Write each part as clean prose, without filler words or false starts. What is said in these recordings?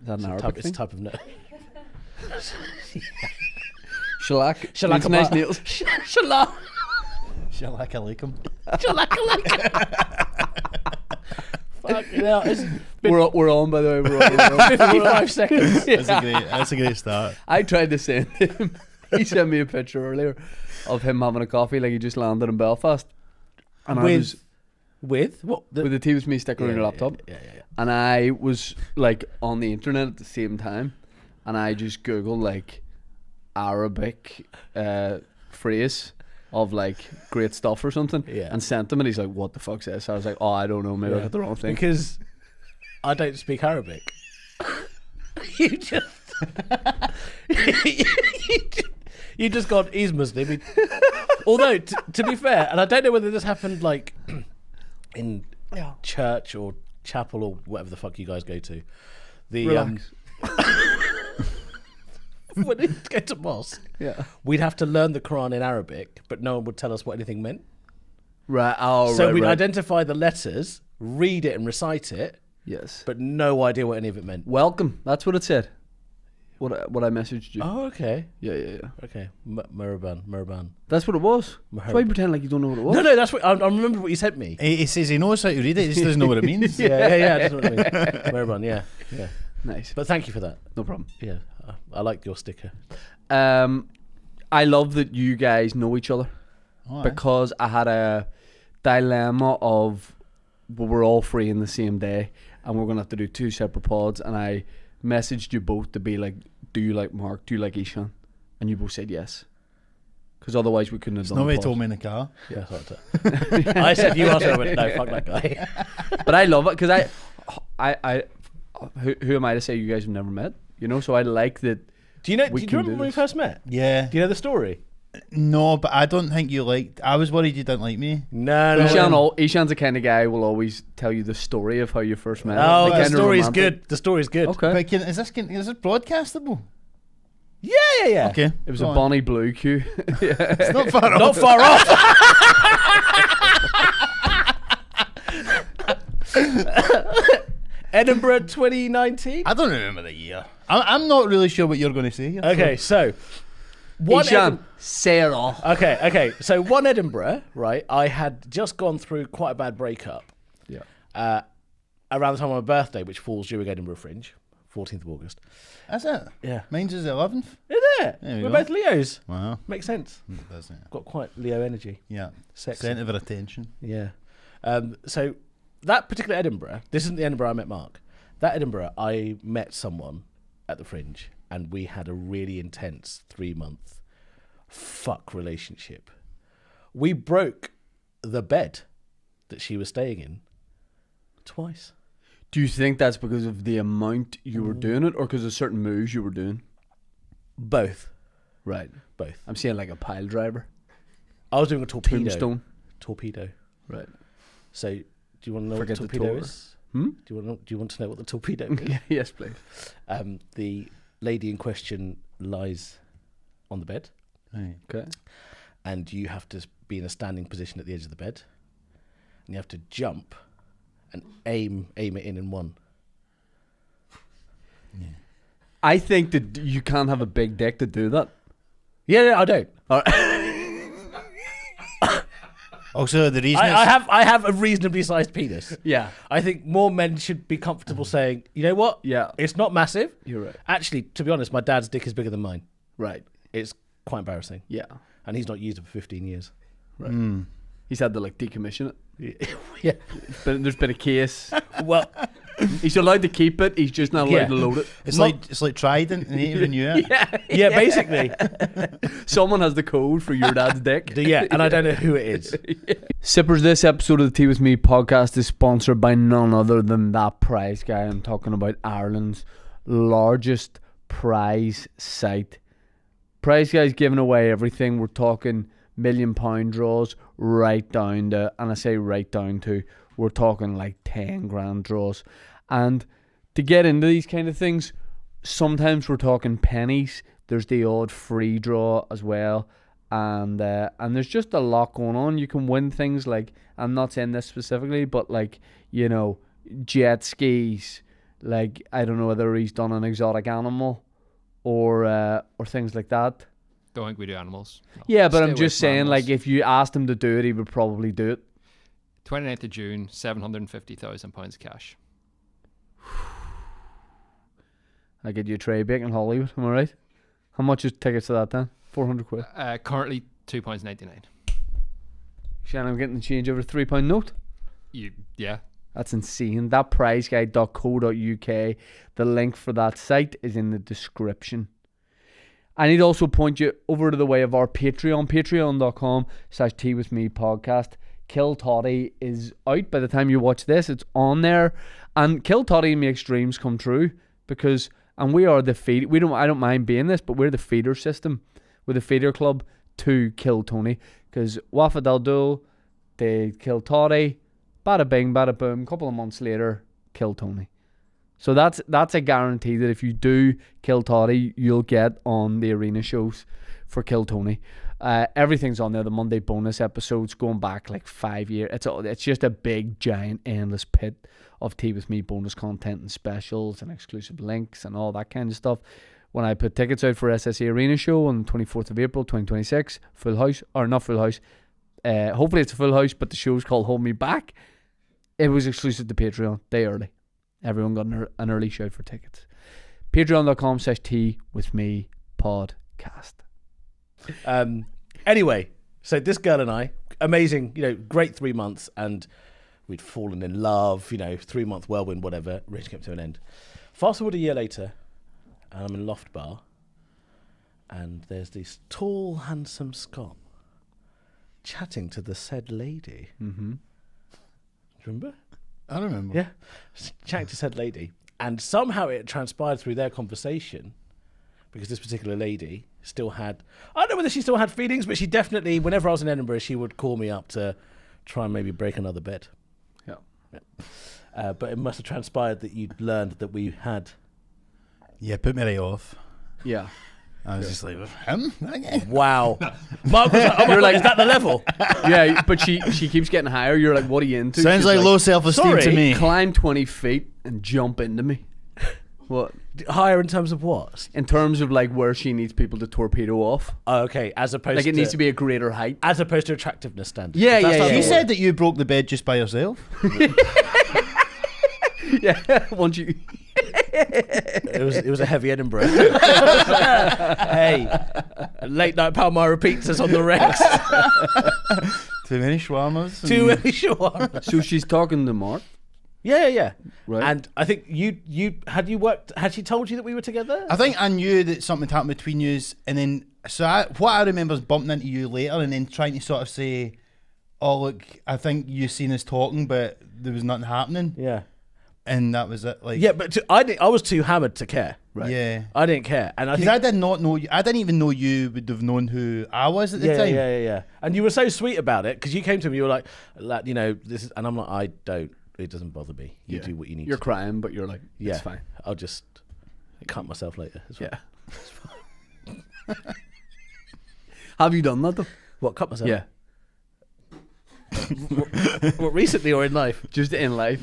that an Arabic thing? It's a type of nail. Shellac. Shellac. Nice nails. Shellac. Shellac alaikum. Fucking hell. We're on, by the way. We're on. 55 seconds. That's a great start. I tried to send him. He sent me a picture earlier of him having a coffee, like he just landed in Belfast. And with what? With the Teams Me sticker on your laptop. Yeah. And I was like on the internet at the same time, and I just googled like Arabic phrase of like great stuff or something, and sent him, and he's like, "What the fuck's this?" I was like, "Oh, I don't know, maybe I got the wrong thing." Because I don't speak Arabic. You just you just got he's Muslim. Although to be fair, and I don't know whether this happened like in church or chapel or whatever the fuck you guys go to. Relax. When we go to mosque, we'd have to learn the Quran in Arabic, but no one would tell us what anything meant. Right. Oh, so right, we'd right. identify the letters, read it, and recite it. Yes. But no idea what any of it meant. Welcome. That's what it said. What I messaged you. Oh, okay. Yeah. Okay. Maraban. That's what it was. Why you pretend like you don't know what it was? No, that's what I remember what you sent me. He says he knows how to read it, he just doesn't know what it means. Yeah. I don't know what it means. Maraban, yeah. Nice. But thank you for that. No problem. Yeah, I liked your sticker. I love that you guys know each other, because I had a dilemma of, well, we're all free in the same day and we're gonna have to do 2 separate pods, and I messaged you both to be like, do you like Marc, do you like Eshann? And you both said yes, because otherwise we couldn't have done Nobody the pod. told me in the car. Yeah, I thought that. I said you also went, no, fuck that guy. But I love it because I who am I to say you guys have never met? You know, so I like that. Do you remember when we first met? Yeah. Do you know the story? No, but I don't think you liked. I was worried you didn't like me. No. Eshann's the kind of guy who will always tell you the story of how you first met. Oh, the story's good. The story's good. Okay. But is this broadcastable? Yeah. Okay. It was a Bonnie Blue cue. It's not far off. Not far off. Edinburgh 2019. I don't remember the year. I'm not really sure what you're going to say here. Okay, so Eshann, Sarah. Okay. So one Edinburgh, right? I had just gone through quite a bad breakup. Yeah. Around the time of my birthday, which falls during Edinburgh Fringe, 14th of August. That's it? Yeah. Mine's is the 11th? Is it? There we We're go. both Leos. Wow. Makes sense. Doesn't it? Got quite Leo energy. Yeah. Sexy. Centre of attention. Yeah. So that particular Edinburgh, this isn't the Edinburgh I met Marc. That Edinburgh, I met someone at the Fringe, and we had a really intense 3-month fuck relationship. We broke the bed that she was staying in twice. Do you think that's because of the amount you were doing it, or because of certain moves you were doing? Both. Right. Both. I'm saying like a pile driver. I was doing a torpedo. Tombstone. Torpedo. Right. So, do you want to know Forget what the torpedo tour. is? Hmm? Do you want to know what the torpedo is? Yes, please. The lady in question lies on the bed, Right. Okay. and you have to be in a standing position at the edge of the bed, and you have to jump and aim it in one. Yeah. I think that you can't have a big dick to do that. Yeah, I don't. All right. Also, the reason I have a reasonably sized penis. Yeah. I think more men should be comfortable saying, you know what? Yeah. It's not massive. You're right. Actually, to be honest, my dad's dick is bigger than mine. Right. It's quite embarrassing. Yeah. And he's not used it for 15 years. Right. He's had to like decommission it. Yeah. There's been a case. Well, He's allowed to keep it. He's just not allowed Yeah. to load it. it's like Trident and ain't renew it. yeah, basically. Someone has the code for your dad's dick. Yeah, and I don't know who it is. Sippers, this episode of the Tea With Me podcast is sponsored by none other than that prize guy. I'm talking about Ireland's largest prize site. Prize guy's giving away everything. We're talking £1 million draws right down to, and I say right down to, we're talking like 10 grand draws. And to get into these kind of things, sometimes we're talking pennies. There's the odd free draw as well. And there's just a lot going on. You can win things like, I'm not saying this specifically, but like, you know, jet skis, Like, I don't know whether he's done an exotic animal or things like that. Don't think we do animals. No. Yeah, but Stay I'm away just from saying, animals. like, if you asked him to do it, he would probably do it. 29th of June, £750,000 cash. I get you a tray bake in Hollywood, am I right? How much is tickets to that then? 400 quid. Currently £2.99. Shannon, I'm getting the change over a £3 note. Yeah. That's insane. That prizeguide.co.uk, the link for that site is in the description. I need to also point you over to the way of our Patreon, patreon.com/Tea With Me podcast. Kill Toddy is out by the time you watch this. It's on there. And Kill Toddy makes dreams come true because, and we are the feed. I don't mind being this, but we're the feeder system. We're the feeder club to Kill Tony. Because Wafa Del Do, they kill Toddy, bada bing, bada boom, couple of months later, kill Tony. So that's a guarantee that if you do kill Toddy, you'll get on the arena shows for Kill Tony. Everything's on there. The Monday bonus episodes going back like 5 years. It's just a big, giant, endless pit of Tea With Me bonus content and specials and exclusive links and all that kind of stuff. When I put tickets out for SSE Arena Show on the 24th of April 2026, full house, or not full house, hopefully it's a full house, but the show's called Hold Me Back. It was exclusive to Patreon, day early. Everyone got an early shout for tickets. Patreon.com/Tea With Me podcast. Anyway, so this girl and I, amazing, great 3 months, and we'd fallen in love, 3-month whirlwind, whatever, really came to an end. Fast forward a year later, and I'm in Loft Bar, and there's this tall, handsome Scot chatting to the said lady. Mm-hmm. Do you remember? I remember. Yeah. Chatting to said lady. And somehow it transpired through their conversation, because this particular lady still had, I don't know whether she still had feelings, but she definitely, whenever I was in Edinburgh, she would call me up to try and maybe break another bed. Yeah. But it must have transpired that you'd learned that we had. Yeah, put me right off. Yeah. I was just like, him? Wow. Marc was like, oh my God, is that the level? Yeah, but she keeps getting higher. You're like, what are you into? Sounds She's like low self-esteem sorry, to me. Climb 20 feet and jump into me. What? Higher in terms of what? In terms of like where she needs people to torpedo off. Oh, okay, as opposed Like to... it needs to be a greater height. As opposed to attractiveness standards. Yeah, That's yeah, how yeah. it You works. said that you broke the bed just by yourself. Yeah, once you... It was a heavy Edinburgh. Hey, late night Palmyra pizzas on the Rex. Too many shawarmas. Too many sure. So she's talking to Marc. Yeah. Right. And I think had she told you that we were together? I think I knew that something happened between yous, and then what I remember is bumping into you later, and then trying to sort of say, "Oh look, I think you seen us talking, but there was nothing happening." Yeah. And that was it. Like, Yeah, but I was too hammered to care. Right. yeah. I didn't care, and I Because think I did not know you. I didn't even know you would have known who I was at the time. yeah. And you were so sweet about it because you came to me. You were like, this is, and I'm like, I don't. It doesn't bother me. You do what you need. You're to crying, but you're like, Yeah, it's fine. I'll just cut myself later. It's fine. Yeah. Have you done that though? What, cut myself? Yeah. What, recently or in life? Just in life.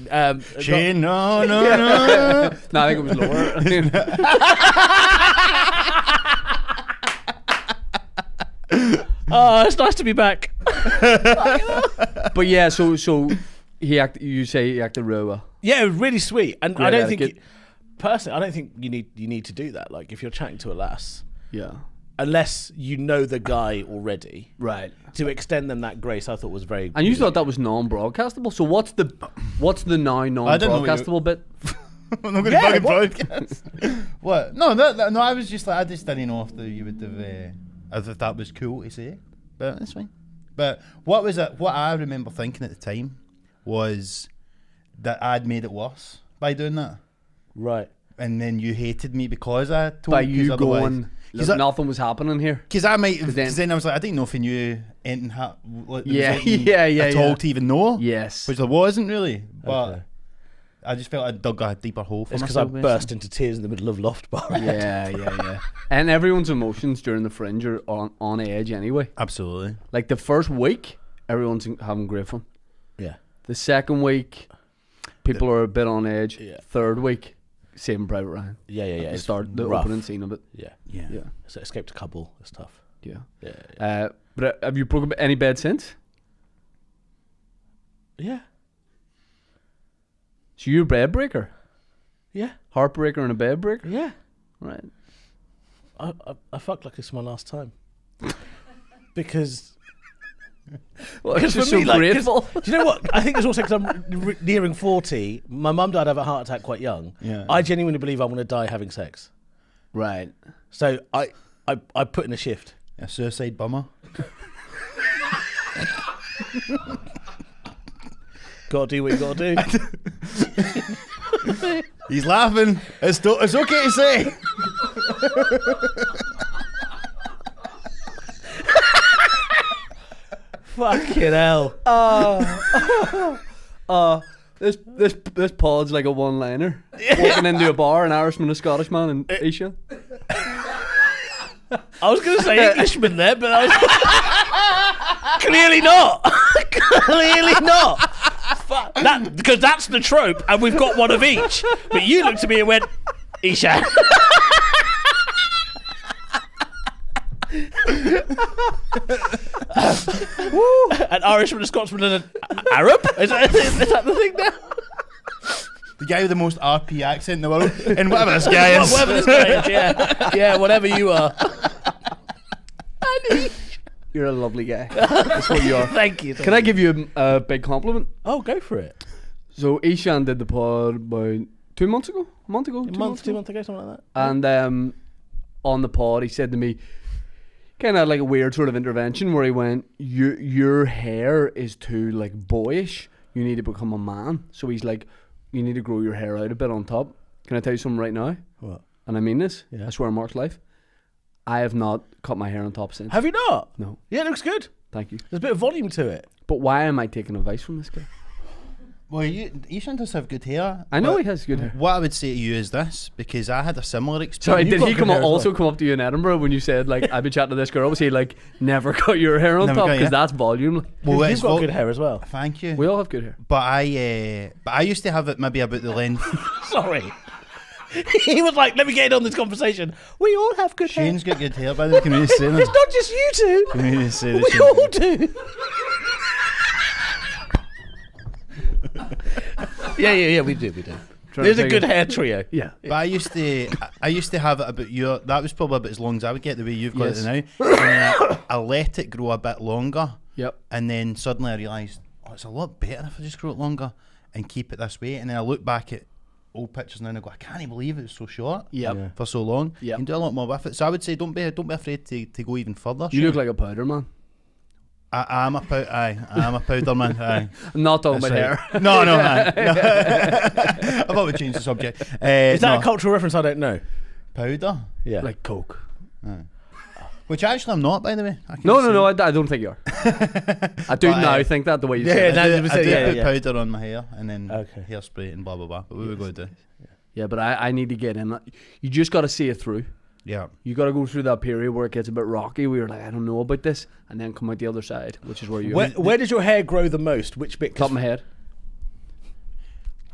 Shane, no. No, I think it was lower. Oh, it's nice to be back. But yeah, so you say he acted real well. Yeah, it was really sweet, and Great I don't think etiquette. personally, I don't think you need to do that. Like if you're chatting to a lass, Yeah. unless you know the guy already, Right. to extend them that grace, I thought was very. And you thought that was non-broadcastable. So what's the now I don't know what you- non-broadcastable bit? I'm not going to Yeah, fucking what? podcast. What? No, no. I was just like, I just didn't know if you would have, if that was cool to say, but it's fine. But what was it? What I remember thinking at the time was that I'd made it worse by doing that, right. and then you hated me because I told By you going, because look, nothing was happening here. I might, then- because then I was like, I didn't know if you knew anything. Yeah, yeah, at all yeah. to even know. Yes. Which there wasn't really, but. Okay. I just felt I dug a deeper hole for It's because I myself. burst into tears in the middle of Loft Bar. Yeah. And everyone's emotions during the Fringe are on edge anyway. Absolutely. Like the first week, everyone's having great fun. Yeah. The second week, people are a bit on edge. Yeah. Third week, Saving Private Ryan. Yeah. At the It's start, the rough. opening scene of it. Yeah. Yeah. Yeah, So Escaped a Couple. It's tough. yeah. Yeah. But have you broken any bed since? Yeah. So you're a bed breaker, Yeah. heartbreaker, and a bed breaker, Yeah. right? I fucked like it's my last time. Because Well, it's for just me, so like, 'cause- grateful. do you know what? I think it's also because I'm nearing 40. My mum died of a heart attack quite young. Yeah. I genuinely believe I'm going to die having sex. Right. So I put in a shift. A suicide bummer. Got to do what you got to do. He's laughing. It's okay to say. Fucking hell. This pod's like a one-liner. Walking into a bar, an Irishman, a Scottish man, and Eshann. I was going to say Englishman there, but I was clearly not. Clearly not. Fuck. Because that's the trope, and we've got one of each. But you looked at me and went, Eshann. An Irishman, a Scotsman, and an Arab? Is that the thing now? The guy with the most RP accent in the world. And whatever this guy is. Whatever this guy is, yeah. Yeah, whatever you are. You're a lovely guy. That's what you are. Thank you. Can I give you a big compliment? Oh, go for it. So Eshann did the pod about 2 months ago? A month ago? 2 2 months ago? months ago, something like that. And on the pod, he said to me, kind of like a weird sort of intervention where he went, your hair is too like boyish. You need to become a man. So he's like, you need to grow your hair out a bit on top. Can I tell you something right now? What? And I mean this. Yeah. I swear on Marc's life. I have not cut my hair on top since. Have you not? No. Yeah, it looks good. Thank you. There's a bit of volume to it. But why am I taking advice from this guy? Well, Eshann does have good hair. I know but he has good hair. What I would say to you is this, because I had a similar experience. Sorry, You've did got he good come hair as also well. come up to you in Edinburgh when you said like I've been chatting to this girl? Was he like never cut your hair on Never top cut, because yeah. that's volume? Well, You've it's got vol- good hair as well. Thank you. We all have good hair. But I used to have it maybe about the length. Sorry. He was like, let me get in on this conversation. We all have good hair. Shane's got good hair, by the way. Can we just say that? It's not just you two. Can we just say that? We Shane's all good? do. Yeah, we do. There's a good hair trio. Yeah. But I used to have it about your. That was probably about as long as I would get the way you've got Yes. it now. And then I let it grow a bit longer, Yep. and then suddenly I realised, oh, it's a lot better if I just grow it longer and keep it this way. And then I look back at old pictures now and I go, I can't believe it was so short Yep. Yeah. for so long. Yep. You can do a lot more with it. So I would say don't be afraid to go even further. You Shane. look like a powder man. I am a powder man. Aye. I'm not talking That's about right. hair. No. I thought we'd change the subject. Is that no. a cultural reference I don't know? Powder? Yeah. Like Coke. Which actually I'm not, by the way. I can No, say. I don't think you are. I do But, now think that the way you Yeah, say it. no, I you do, said- yeah, put yeah. powder on my hair and then Okay. hairspray and blah blah blah. But we were going to do. Yeah, but I need to get in. You just got to see it through. Yeah. You got to go through that period where it gets a bit rocky. We were like, I don't know about this, and then come out the other side, which is where you Where does your hair grow the most? Which bit? top of my head.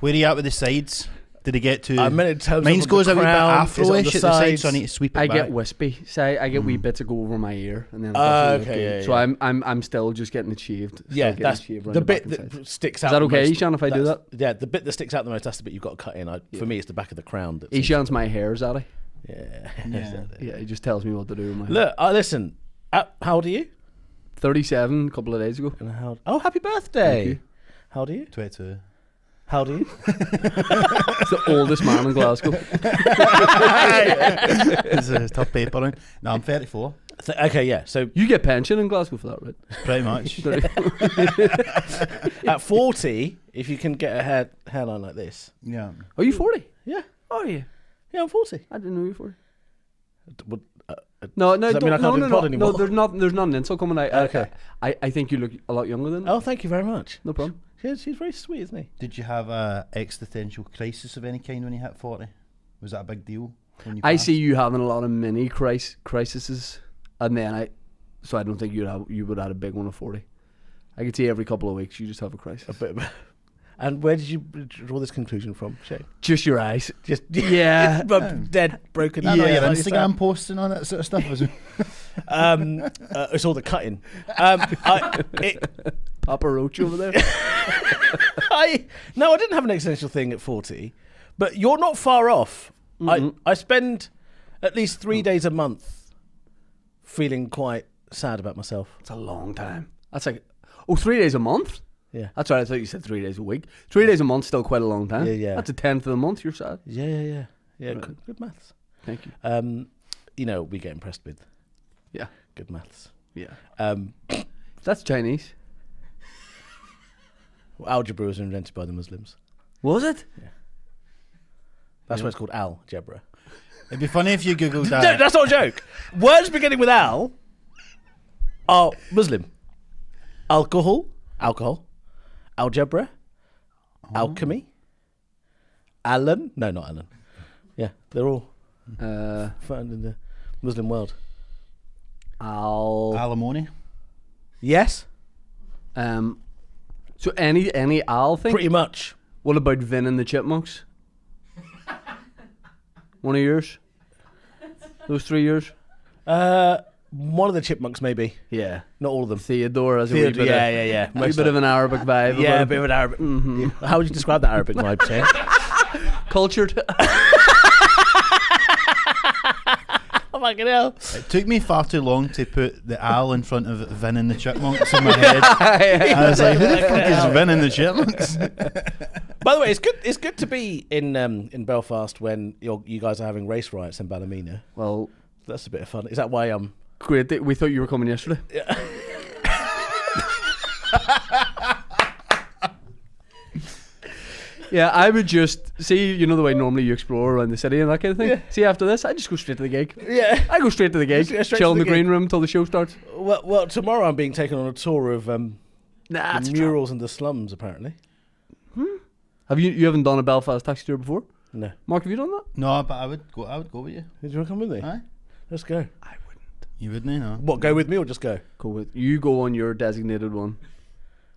Where are you at with the sides? Did he get to? I meant in terms Mine of goes the a wee bit crown, is it on afro-ish the at the side, sides? so I need to sweep it I back. get wispy. Say I get wee bits that go over my ear, and then. it doesn't look okay, good. yeah, So yeah. I'm still just getting it shaved. Still Yeah, getting that's it shaved round the back bit and that sides. sticks out. Is that the okay, most. Eshann, if I do That's- that? Yeah, the bit that sticks out the most. That's the bit you've got to cut in. For me, it's the back of the crown. That's Ishann's my hair, Zaddy. Yeah. Yeah. Yeah, he just tells me what to do with my hair. Look, listen. How old are you? 37 a couple of days ago. And oh, happy birthday! Thank you. How old are you? 22. How old are you? It's the oldest man in Glasgow. It's a tough paper. Right? No, I'm 34. Okay, yeah. So You get pension in Glasgow for that, right? Pretty much. at 40, if you can get a hairline like this, Yeah. Are you 40? yeah, Oh, yeah. yeah, I'm 40. I didn't know you were 40. Would, No, Does that mean I can't do the pod anymore? No, there's not an insult coming out. Okay. I think you look a lot younger than. Oh, thank you very much. No problem. She's very sweet, isn't he? Did you have a existential crisis of any kind when you hit 40? Was that a big deal? When you I passed? see you having a lot of mini crises, and then so I don't think you would have a big one at 40. I could see every couple of weeks you just have a crisis. A bit of And where did you draw this conclusion from, Shane? Just your eyes. Just Yeah. dead, broken. I know your like Instagram posts and all that sort of stuff. it's all the cutting. Papa Roach over there. I didn't have an existential thing at 40, but you're not far off. I spend at least 3 days a month feeling quite sad about myself. It's a long time. That's like 3 days a month. Yeah. That's right. I thought you said 3 days a week. 3 days a month still quite a long time. Yeah. That's a tenth of the month. You're sad. Yeah. Right. Good maths. Thank you. We get impressed with. Yeah. Good maths. Yeah. Well, That's Chinese. algebra was invented by the Muslims. Was it? That's why it's called algebra. It'd be funny if you googled No, that. that's not a joke. Words beginning with al are Muslim. Alcohol. Algebra. Alchemy. Alan. No, not Alan. Yeah, they're all found in the Muslim world. Alimony. Yes, So any Al thing? pretty much. What about Vin and the Chipmunks? One of yours? Those 3 years? One of the chipmunks, maybe. Yeah. Not all of them. Theodore has a wee Theodore, bit yeah. of, a wee bit of an Arabic vibe. Yeah, about a bit of an Arabic. Mm-hmm. Yeah. How would you describe that Arabic vibe, Shane? Cultured. Oh, fucking hell. It took me far too long to put the Al in front of Vin and the Chipmunks in my head. I was like, who the fuck is Vin and the Chipmunks? By the way, it's good to be in Belfast when you guys are having race riots in Ballymena. Well, That's a bit of fun. Is that why great. We thought you were coming yesterday. Yeah, I would just see, the way normally you explore around the city and that kind of thing. Yeah. See, after this, I just go straight to the gig. Yeah. I go straight to the gig, Straight chill in to the the green gig. room till the show starts. Well, tomorrow I'm being taken on a tour of Nah, it's the a murals in the slums. Apparently, Have you haven't done a Belfast taxi tour before? no. Mark, have you done that? No, but I would go with you. Did you want to come with me? Aye. Let's go. I wouldn't. You wouldn't, no. What? Go with me or just go? You go on your designated one.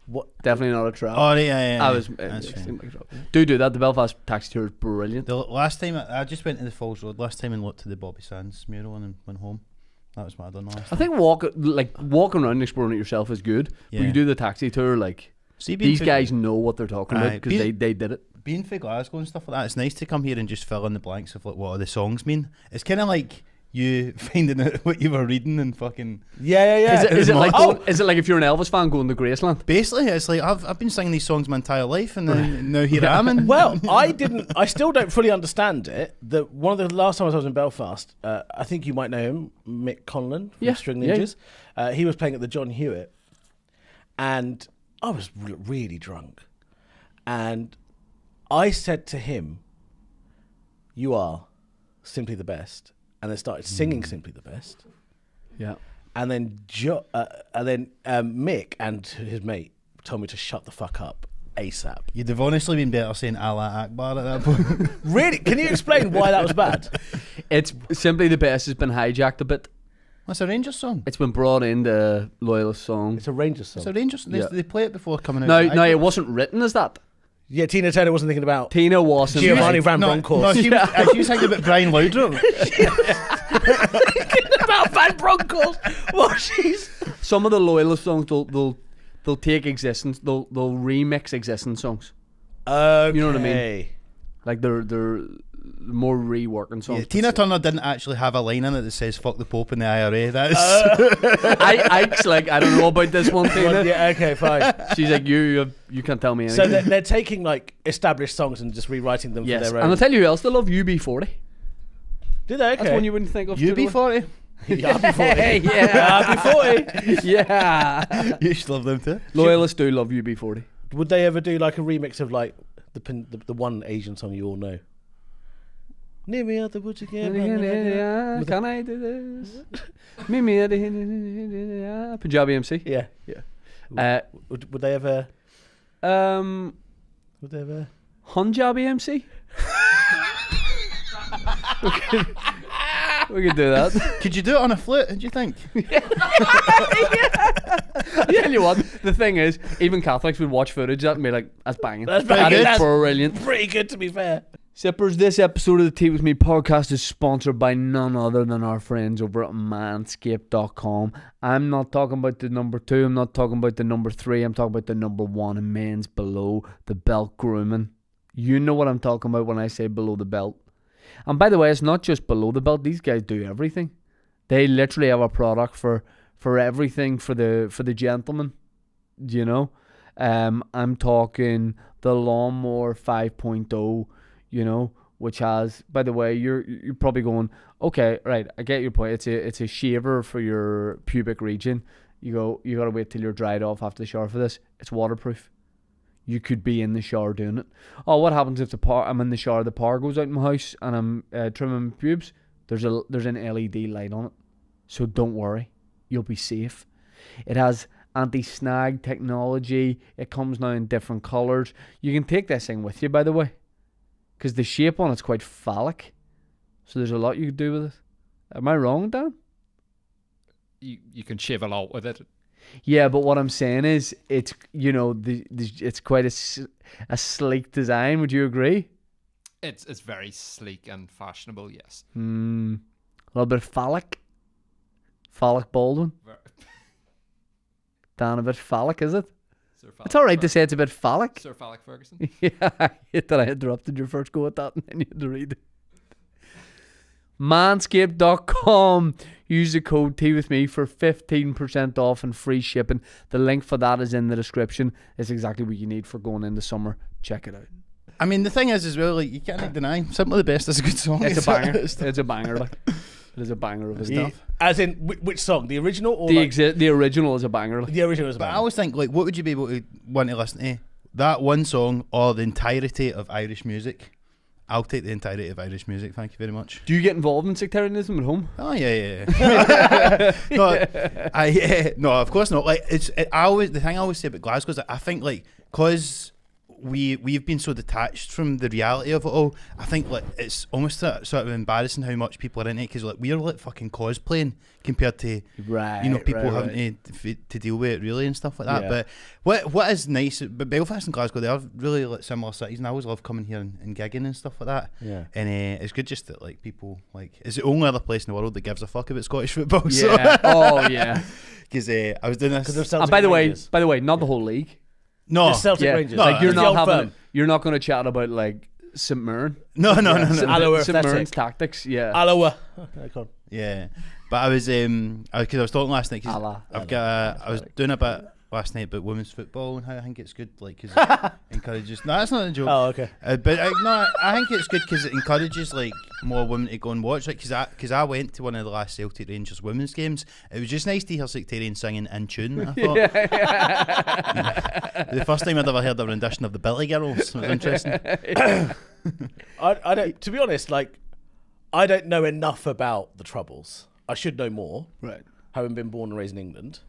What? Definitely not a trap. Oh, yeah. I was. That's it fine. seemed like a trap. Do that. The Belfast taxi tour is brilliant. The last time I just went to the Falls Road last time and looked to the Bobby Sands mural and went home. That was what I done last I time. think walking around and exploring it yourself is good. Yeah. But you do the taxi tour, See, being these for- guys know what they're talking about Aye, because they did it. being for Glasgow and stuff like that, it's nice to come here and just fill in the blanks of what the songs mean. It's kind of like you finding out what you were reading and fucking. Yeah. Is it like Oh. is it like if you're an Elvis fan going to Graceland? Basically, it's like I've been singing these songs my entire life, and then now here I am. And Well, I still don't fully understand it. One of the last times I was in Belfast, I think you might know him, Mick Conlon from Yeah, String yeah. Ninjas. He was playing at the John Hewitt, and I was really drunk. And I said to him, "You are simply the best," and then started singing "Simply the Best." Yeah. And then Mick and his mate told me to shut the fuck up ASAP. you'd have honestly been better saying Allah Akbar at that point. Really? Can you explain why that was bad? It's simply the best has been hijacked a bit. That's a Rangers song. It's been brought into Loyalist song. It's a Rangers song. It's a Rangers. Yeah. They play it before coming out. No, it wasn't written as that. Yeah, Tina Turner wasn't thinking about Tina wasn't. Giovanni Van No, Bronckhorst. she was thinking about Brian Laudrup. about Van Bronckhorst. Well, she's Some of the Loyalist songs they'll take existence, they'll remix existing songs. okay. You know what I mean? Like they're more reworking songs. Yeah, Tina Turner didn't actually have a line in it that says "fuck the Pope" and the IRA. That's Ike's like, I don't know about this one, Tina. Yeah, okay, fine. She's like, you can't tell me So anything. they're taking like established songs and just rewriting them Yes, for and their own. I'll tell you who else they love, UB40. Do they? Okay. That's one you wouldn't think of. straight away. UB40. Yeah, before Yeah. before. Yeah. You should love them too. Loyalists do love UB40. Would they ever do like a remix of like the one Asian song you all know? Near me out the woods again. Can I do this? Meet me at the Punjabi MC. Yeah. Would they ever? Would they ever? Punjabi MC. We could do that. Could you do it on a flute? Do you think? I tell you what, the thing is, even Catholics would watch footage of that and be like, that's banging. That's That banging. is That's brilliant. pretty good, to be fair. Sippers, this episode of the Tea With Me podcast is sponsored by none other than our friends over at Manscaped.com. I'm not talking about the number 2, I'm not talking about the number 3, I'm talking about the number 1 in men's below the belt grooming. You know what I'm talking about when I say below the belt. And by the way, it's not just below the belt, these guys do everything. They literally have a product for everything for the gentleman, you know. I'm talking the Lawnmower 5.0, you know, which has, by the way, you're probably going, okay, right, I get your point. It's a shaver for your pubic region. You gotta wait till you're dried off after the shower for this. It's waterproof. You could be in the shower doing it. Oh, what happens if I'm in the shower, the power goes out in my house and I'm trimming my pubes? There's an LED light on it, so don't worry, you'll be safe. It has anti-snag technology. It comes now in different colours. You can take this thing with you, by the way, because the shape on it's quite phallic. So there's a lot you could do with it. Am I wrong, Dan? You can shave a lot with it. Yeah, but what I'm saying is, it's, you know, it's quite a sleek design. Would you agree? It's very sleek and fashionable, yes. A little bit phallic. Phallic Baldwin. Dan, a bit phallic, is it? Sir Phallic It's all right to say it's a bit phallic. Sir Phallic Ferguson. Yeah, I hate that I interrupted your first go at that and then you had to read it. Manscaped.com. Use the code TWithMe for 15% off and free shipping. The link for that is in the description. It's exactly what you need for going into summer. Check it out. I mean, the thing is as well, like, you can't deny Simply the Best is a good song. It's a banger. It's a banger. Like, it is a banger of his stuff. As in, which song? The original or The original is a banger. Like. the original is a But I banger. always think, like, what would you be able to want to listen to? That one song or the entirety of Irish music? I'll take the entirety of Irish music, thank you very much. Do you get involved in sectarianism at home? Oh yeah. No, of course not. Like the thing I always say about Glasgow is that I think, like, cause we've been so detached from the reality of it all. I think, like, it's almost sort of embarrassing how much people are into it, because, like, we're like fucking cosplaying compared to people having to deal with it really and stuff like that. Yeah. But what is nice, but Belfast and Glasgow, they are really, like, similar cities, and I always love coming here and gigging and stuff like that. Yeah. And it's good just that, like, people, like, it's the only other place in the world that gives a fuck about Scottish football. Yeah. Oh yeah. Because I was doing this. And by the way, not the whole league. No, The Celtic Yeah, Rangers. like, No, you're not going to chat about, like, St Mirren. no. Alloa St Mirren's Athletic. tactics. Yeah. Alloa. Yeah, but I was because I was talking last night. 'Cause Allah. I was doing a bit last night about women's football and how I think it's good, like, because it encourages. No, that's not a joke. Oh, okay. But I think it's good because it encourages, like, more women to go and watch. Like, because I went to one of the last Celtic Rangers women's games. It was just nice to hear sectarians singing in tune. I thought the first time I'd ever heard a rendition of the Billy Girls. It was interesting. I don't. To be honest, like, I don't know enough about the Troubles. I should know more, Right. having been born and raised in England,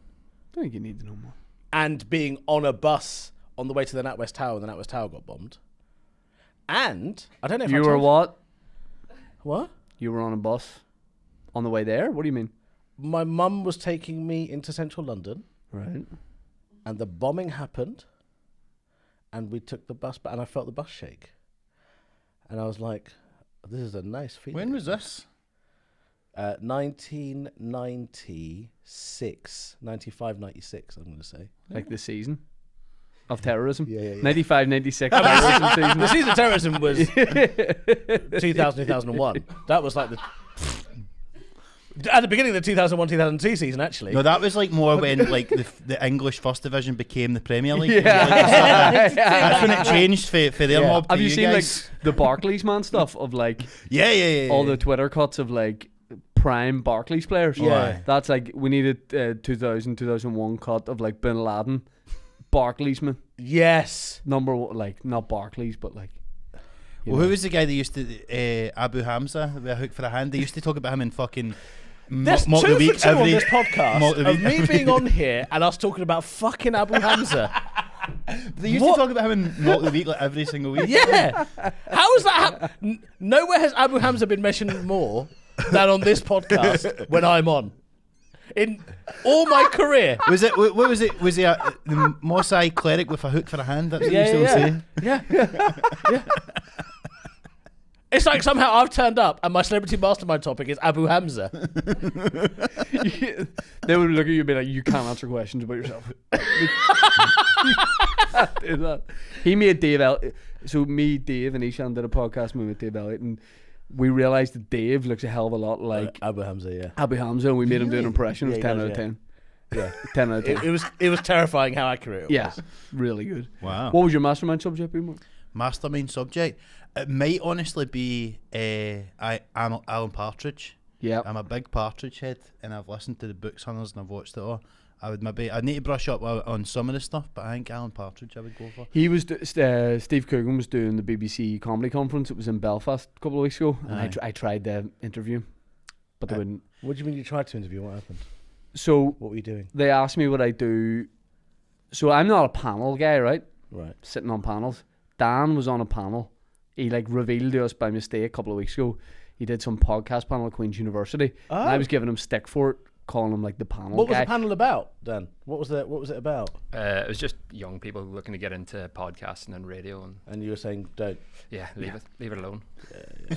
I think you need to know more. and being on a bus on the way to the NatWest Tower, and the NatWest Tower got bombed. And I don't know if You I were told what? What? You were on a bus on the way there? What do you mean? My mum was taking me into central London, Right. and the bombing happened, and we took the bus back, and I felt the bus shake, and I was like, "This is a nice feeling." When was this? 1996, 95, 96, I'm going to say. Like the season of terrorism? Yeah. 95, 96 terrorism season. The season of terrorism was 2000, 2001. That was like at the beginning of the 2001, 2002 season, actually. No, that was like more when, like, the English First Division became the Premier League. Yeah. That's when it changed for their Yeah. mob. Have to you seen, guys. like, the Barclays man stuff of, like, Yeah. all the Twitter cuts of, like, prime Barclays players? Yeah. That's like, we needed 2000, 2001 cut of, like, Bin Laden, Barclaysman. Yes. Number one, like, not Barclays, but, like, Well, who was the guy that used to Abu Hamza with a hook for a hand? They used to talk about him in fucking There's mock 2 the for week 2 on every this podcast mock the of week me every- being on here and us talking about fucking Abu Hamza. They used What? to talk about him in mock the week, like, every single week. Yeah. How is that? Nowhere has Abu Hamza been mentioned more than on this podcast when I'm on. In all my career. Was it? What was it? Was he the Mossai cleric with a hook for a hand? That's what you still say. Yeah. It's like somehow I've turned up and my celebrity mastermind topic is Abu Hamza. They would look at you and be like, you can't answer questions about yourself. You can't do that. He made Dave so me, Dave and Eshann did a podcast with Dave Elliott, and we realised that Dave looks a hell of a lot like Abu Hamza, yeah. Abu Hamza, and we made him do an impression of he 10 does, out of 10. Yeah. 10 out of 10. It was terrifying how accurate it Yeah, was. really good. Wow. What was your mastermind subject, Marc? Mastermind subject. It might honestly be Alan Partridge. Yeah. I'm a big Partridge head, and I've listened to the Books Hunters and I've watched it all. I'd need to brush up on some of the stuff, but I think Alan Partridge I would go for. He was Steve Coogan was doing the BBC comedy conference. It was in Belfast a couple of weeks ago, and I tried to interview him, but they wouldn't. What do you mean you tried to interview? What happened? So What were you doing? they asked me what I do. So I'm not a panel guy, right? Right. Sitting on panels. Dan was on a panel. He revealed to us by mistake a couple of weeks ago. He did some podcast panel at Queen's University. Oh. And I was giving him stick for it, calling him the panel What was guy. the panel about, Dan? What was it about? It was just young people looking to get into podcasting and radio, and And you were saying don't. leave it alone.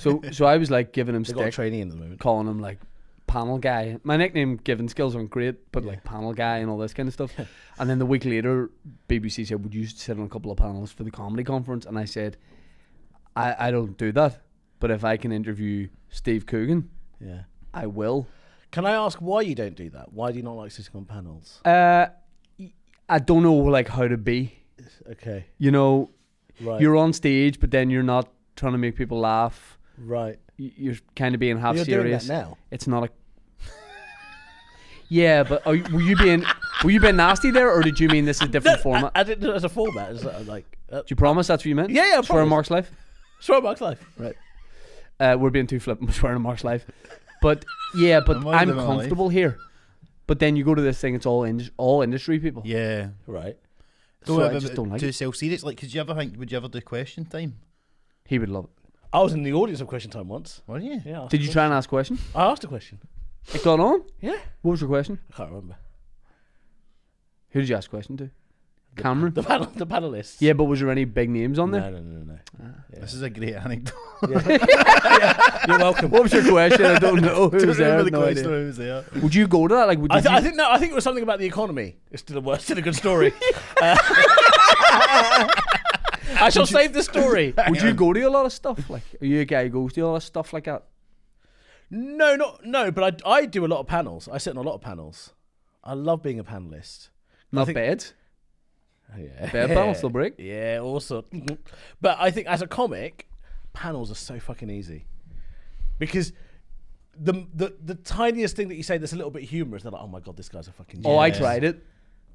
So I was giving him They've got a stick, trainee in the moment. calling him panel guy. My nickname giving skills aren't great, but panel guy and all this kind of stuff. And then the week later, BBC said, would you sit on a couple of panels for the comedy conference? And I said, I don't do that, but if I can interview Steve Coogan, Yeah. I will. Can I ask why you don't do that? Why do you not like sitting on panels? I don't know how to be. Okay. You know, Right. you're on stage, but then you're not trying to make people laugh. Right. You're kind of being half You're serious. doing that now. It's not a. Yeah, but were you being nasty there, or did you mean this is a different format? I didn't do it as a format. It's Do you promise that's what you meant? Yeah, I Swear on promise. Marc's life. Sorry, Mark's life. Right. We're being too flippant. Swearing on Marc's life. But yeah, but I'm I'm living my comfortable here. But then you go to this thing, it's all industry people. Yeah. Right. So I just don't like too it. self-serious. Would you ever do question time? He would love it. I was in the audience of Question Time once. Were you? Yeah. I asked Did a you question. try and ask a question? I asked a question. It got on? Yeah. What was your question? I can't remember. Who did you ask a question to? Cameron? The panelists. Yeah, but was there any big names on there? No. Yeah. This is a great anecdote. You're welcome. What was your question? I don't know. Who was there? the No question idea. who was there. Would you go to that? Would you I think it was something about the economy. It's still a good story. I shall save the story. Would you go to a lot of stuff? Are you a guy who goes to a lot of stuff like that? No, but I do a lot of panels. I sit on a lot of panels. I love being a panelist. Not think- beds? Yeah. Bed panels still break? Yeah, also. But I think as a comic, panels are so fucking easy. Because the tiniest thing that you say that's a little bit humorous, they're like, oh my God, this guy's a fucking genius. Oh, I tried it,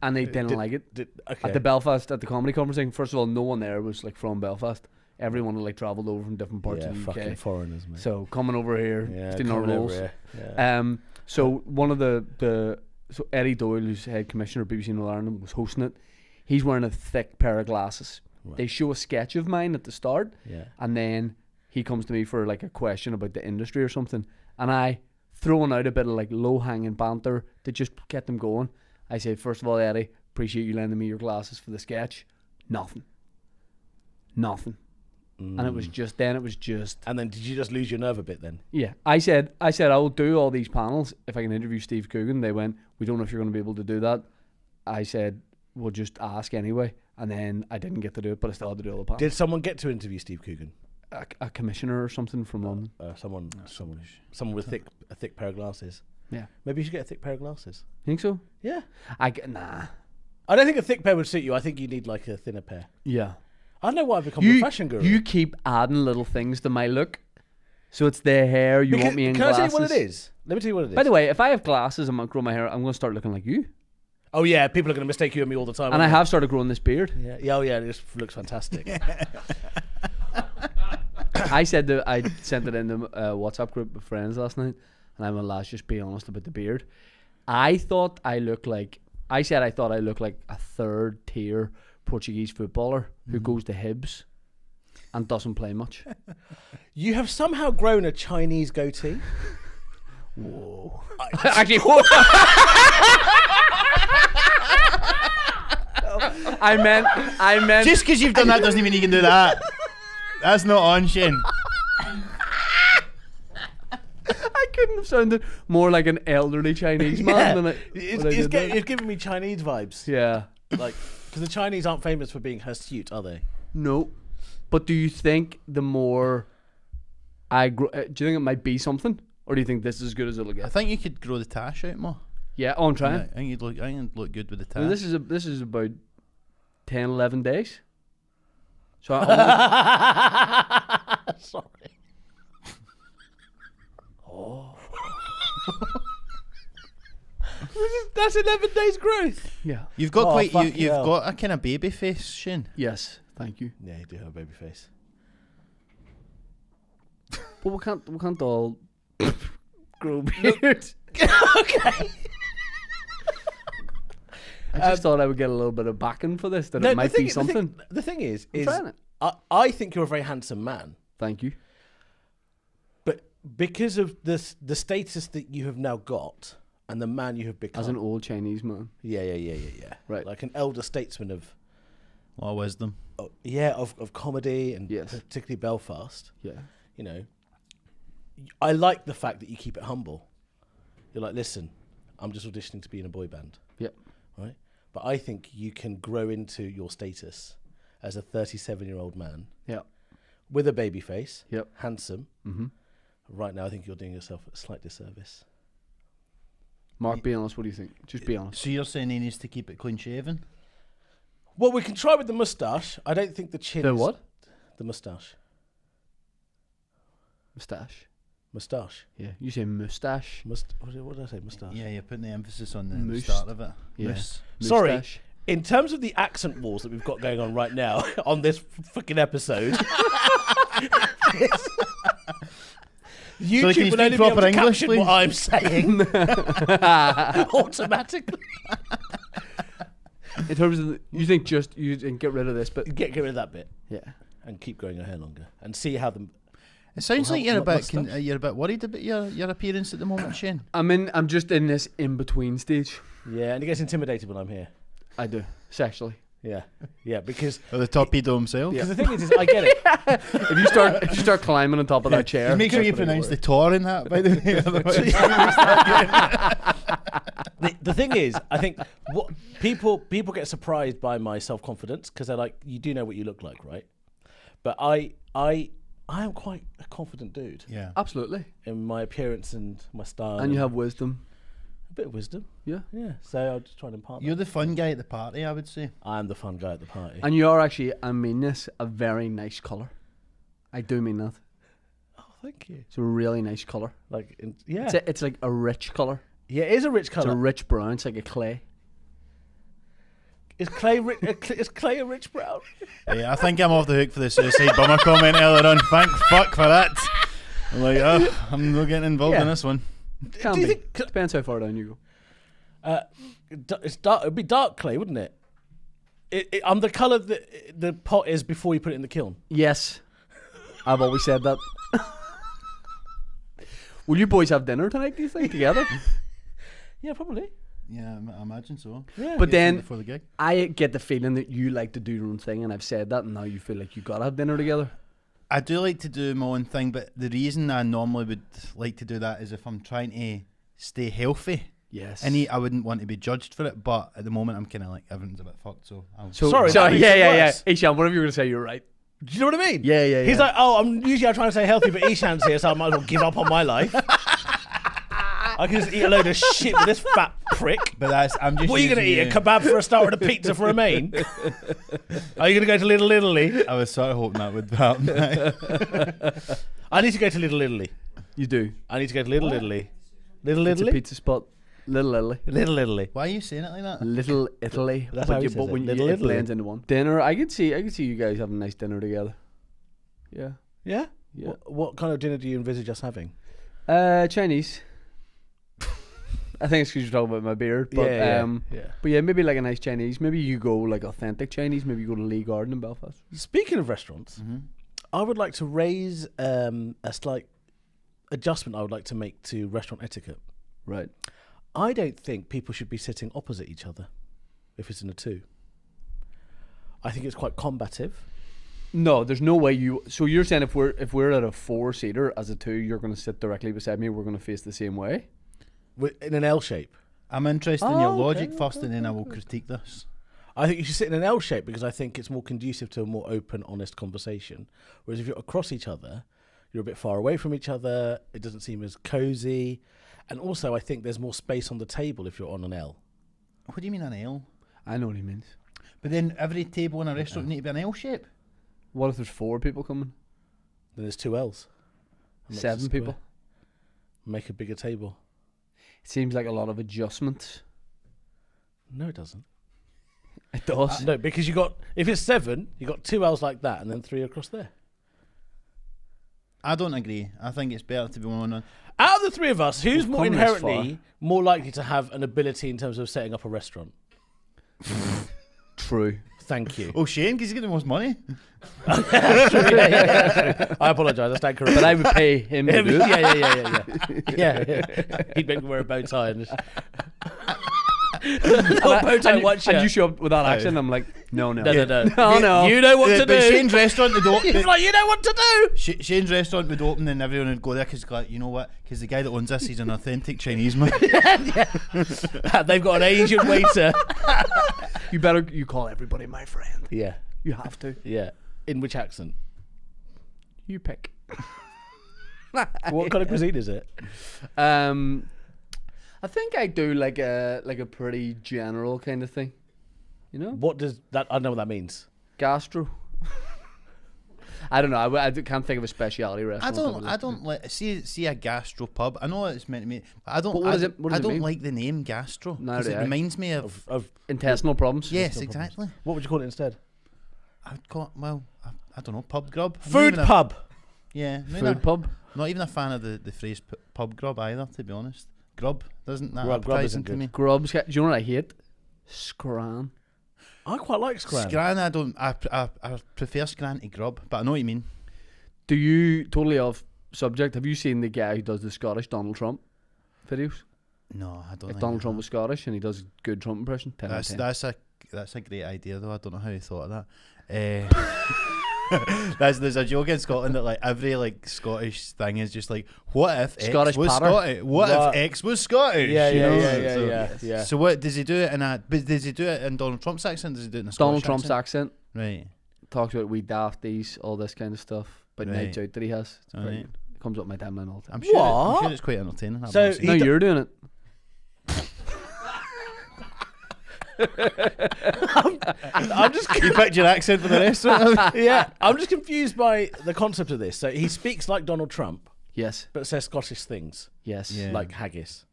and they didn't like it. Okay. At the Belfast, at the comedy conference thing, first of all, no one there was from Belfast. Everyone had travelled over from different parts yeah, of the fucking UK. foreigners, mate. So coming over here, Yeah, stealing our coming over roles. here. Yeah. So one of so Eddie Doyle, who's head commissioner of BBC Northern Ireland, was hosting it. He's wearing a thick pair of glasses. Right. They show a sketch of mine at the start, Yeah. and then he comes to me for a question about the industry or something, and I throwing out a bit of low hanging banter to just get them going. I said, first of all, Eddie, appreciate you lending me your glasses for the sketch. Nothing. And it was just And then did you just lose your nerve a bit then? yeah. I said I will do all these panels if I can interview Steve Coogan. They went, we don't know if you're going to be able to do that. I said, we'll just ask anyway. And then I didn't get to do it, but I still had to do all the panels. Did someone get to interview Steve Coogan? A commissioner or something from London. Someone with a thick pair of glasses. Yeah. Maybe you should get a thick pair of glasses. Think so? Yeah. Nah. I don't think a thick pair would suit you. I think you need a thinner pair. Yeah. I don't know why I've become a fashion guru. You keep adding little things to my look. So it's the hair, you want me in Can glasses. I tell you what it is? Let me tell you what it is. By the way, if I have glasses and I grow my hair, I'm going to start looking like you. Oh yeah, people are going to mistake you and me all the time. And I aren't have started growing this beard. they? Yeah. Oh yeah, it just looks fantastic. I sent it in the WhatsApp group with friends last night, and I went, lads, just be honest about the beard. I thought I looked like a third tier Portuguese footballer who goes to Hibs and doesn't play much. You have somehow grown a Chinese goatee. Whoa. Actually, whoa. I meant. Just because you've done that doesn't mean you can do that. That's not on, Shane. I couldn't have sounded more like an elderly Chinese man than It's giving me Chinese vibes. Yeah. Like, because the Chinese aren't famous for being hirsute, are they? No. But do you think the more I grow, do you think it might be something? Or do you think this is as good as it'll I get? think you could grow the tash out more. Yeah, I'm trying. I think you'd look good with the tash. Well, this is about 10, 11 days. So Sorry. Oh. That's 11 days growth. yeah. You've got Oh, you've fucking hell. got a kind of baby face, Shane. Yes. Thank you. Yeah, you do have a baby face. But we can't all grow beards. Okay. I just thought I would get a little bit of backing for this, that it might be something. The thing is trying it. I think you're a very handsome man, Thank you. but because of this, the status that you have now got and the man you have become, As an old Chinese man. yeah, Right. like an elder statesman of, A lot of wisdom. of comedy and Yes. particularly Belfast. Yeah. You know, I like the fact that you keep it humble. You're like, listen, I'm just auditioning to be in a boy band. Yep. Right? But I think you can grow into your status as a 37-year-old man Yep. with a baby face, Yep. handsome. Mm-hmm. Right now, I think you're doing yourself a slight disservice. Mark, be honest. What do you think? Just be honest. So you're saying he needs to keep it clean shaven? Well, we can try with the moustache. I don't think the chin The is- what? The moustache. Moustache. Moustache. Yeah. You say moustache. What did I say? Moustache. Yeah, you're putting the emphasis on the Moose. start of it. Yeah. Moose. Sorry. Moustache. In terms of the accent wars that we've got going on right now on this fucking episode, YouTube can you will only speak be able proper to English, caption please? what I'm saying automatically. In terms of, you think get rid of this, but Get rid of that bit yeah. and keep growing your hair longer and see how the. It sounds Well, like you're a what bit you're a bit worried about your appearance at the moment, Shane. I'm just in this in between stage. Yeah, and he gets intimidated when I'm here. I do sexually. Yeah, because Or the torpedo himself. the thing is I get it. If you start climbing on top of that chair, Make sure you that's what I pronounce worry. the Tor in that, by the way. The thing is, I think what people get surprised by my self confidence because they're like, you do know what you look like, right? But I am quite a confident dude Yeah. Absolutely. in my appearance and my style, And you have wisdom. a bit of wisdom. Yeah. Yeah, so I'll just try and impart. You're the fun guy at the party, I would say. I am the fun guy at the party. And you are actually, I mean this, a very nice colour. I do mean that. Oh, thank you. It's a really nice colour. Like, yeah, It's like a rich colour. yeah, it is a rich It's a color. rich brown. It's like a clay. Is clay is clay a rich brown? Yeah, I think I'm off the hook for the suicide bomber comment earlier on. Thank fuck for that. I'm like, oh, I'm not getting involved in this one. Can Do you be. think- Depends how far down you go. It's dark. It'd be dark clay, wouldn't it? I'm the color that the pot is before you put it in the kiln. Yes. I've always said that. Will you boys have dinner tonight, do you think, together? Yeah, probably. Yeah, I imagine so. Yeah. But then Before the gig. I get the feeling that you like to do your own thing, and I've said that, and now you feel like you gotta have dinner together. I do like to do my own thing, but the reason I normally would like to do that is if I'm trying to stay healthy. Yes. And I wouldn't want to be judged for it, but at the moment I'm kind of like, everything's a bit fucked, so I'll Sorry, that makes yeah, it yeah, yeah. worse. Eshann, whatever you're gonna say, you're right. Do you know what I mean? Yeah, yeah, yeah. He's like, oh, I'm trying to stay healthy, but Eshann's here, so I might as well give up on my life. I can just eat a load of shit with this fat prick. But I'm just What are you going to eat? A kebab for a start or a pizza for a main? Are you going to go to Little Italy? I was sort of hoping that would happen. I need to go to Little Italy. You do. I need to go to Little Italy. Little It's a Italy? pizza spot. Little Italy. Little Italy. Why are you saying it like that? Little Italy. That's but how he you, says but it. when Little it Italy. blends into one. Dinner. I could see you guys having a nice dinner together. Yeah. Yeah? Yeah. What kind of dinner do you envisage us having? Chinese. I think it's because you're talking about my beard. But yeah. but yeah, maybe like a nice Chinese. Maybe you go like authentic Chinese. Maybe you go to Lee Garden in Belfast. Speaking of restaurants, Mm-hmm. I would like to raise a adjustment I would like to make to restaurant etiquette. Right. I don't think people should be sitting opposite each other if it's in a two. I think it's quite combative. No, there's no way you. So you're saying if we're at a 4-seater as a 2, you're going to sit directly beside me. We're going to face the same way. In an L shape. I'm interested in your okay, logic first, okay, and then I will okay. critique this. I think you should sit in an L shape because I think it's more conducive to a more open, honest conversation. Whereas if you're across each other, you're a bit far away from each other. It doesn't seem as cozy. And also, I think there's more space on the table if you're on an L. What do you mean an L? I know what he means. But then every table in a restaurant need to be an L shape. What if there's 4 people coming? Then there's 2 Ls. And 7 people. Make a bigger table. It seems like a lot of adjustments. No, it doesn't. It does. No, because if it's 7, you got 2 Ls like that and then 3 across there. I don't agree. I think it's better to be one on. Out of the 3 of us, who's We've more come this inherently more likely to have an ability in terms of setting up a restaurant? True. Thank you. Oh, Shane, because he's getting the most money. Yeah. I apologise. I stand corrected. But I would pay him to do it. Yeah. He'd make me wear a bow tie and just... And you show up with that accent, I'm like, no. No. You know what to but do. Shane's restaurant would open. He's like, you know what to do. Shane's restaurant would open and everyone would go there because, like, you know what? Because the guy that owns this, he's an authentic Chinese man. They've got an Asian waiter. You call everybody my friend. Yeah. You have to. Yeah. In which accent? You pick. What kind of cuisine is it? I think I do like a pretty general kind of thing. You know? What does that... I don't know what that means. Gastro. I don't know. I can't think of a speciality restaurant. I don't like see a gastro pub. I know it's meant to be, but I don't. But what does it I don't mean? like the name gastro because Neither it do I. reminds me of Intestinal problems. yes, exactly. What would you call it instead? I would call it, I don't know, pub grub. I'm not Food even pub. Food pub. Not even a fan of the phrase pub grub either, to be honest. Grub doesn't that Grub appetizing isn't to good. me. Grubs. Do you know what I hate? Scran. I quite like scran. Scran, I don't. I prefer scran to grub, but I know what you mean. Do you, totally off subject, have you seen the guy who does the Scottish Donald Trump videos? No, I don't. If think Donald I Trump have. was Scottish and he does good Trump impression, 10 out of 10. That's a great idea though. I don't know how you thought of that. There's a joke in Scotland that like every like Scottish thing is just like, what if Scottish X was patter. Scottish? What if X was Scottish? Yeah, you yeah, know? yeah. So what does he do it in a? But does he do it in Donald Trump's accent? Does he do it in a Scottish Donald Trump's accent? accent. Right. Talks about we dafties, all this kind of stuff. But Right. nights out that he has. It's Right. brilliant. It comes up my timeline all the time. I'm sure. I'm What? sure it's quite entertaining. So I've he No, do- you're doing it. I'm just you picked your accent for the restaurant. yeah. I'm just confused by the concept of this. So he speaks like Donald Trump, Yes. but says Scottish things Yes. Yeah. like haggis.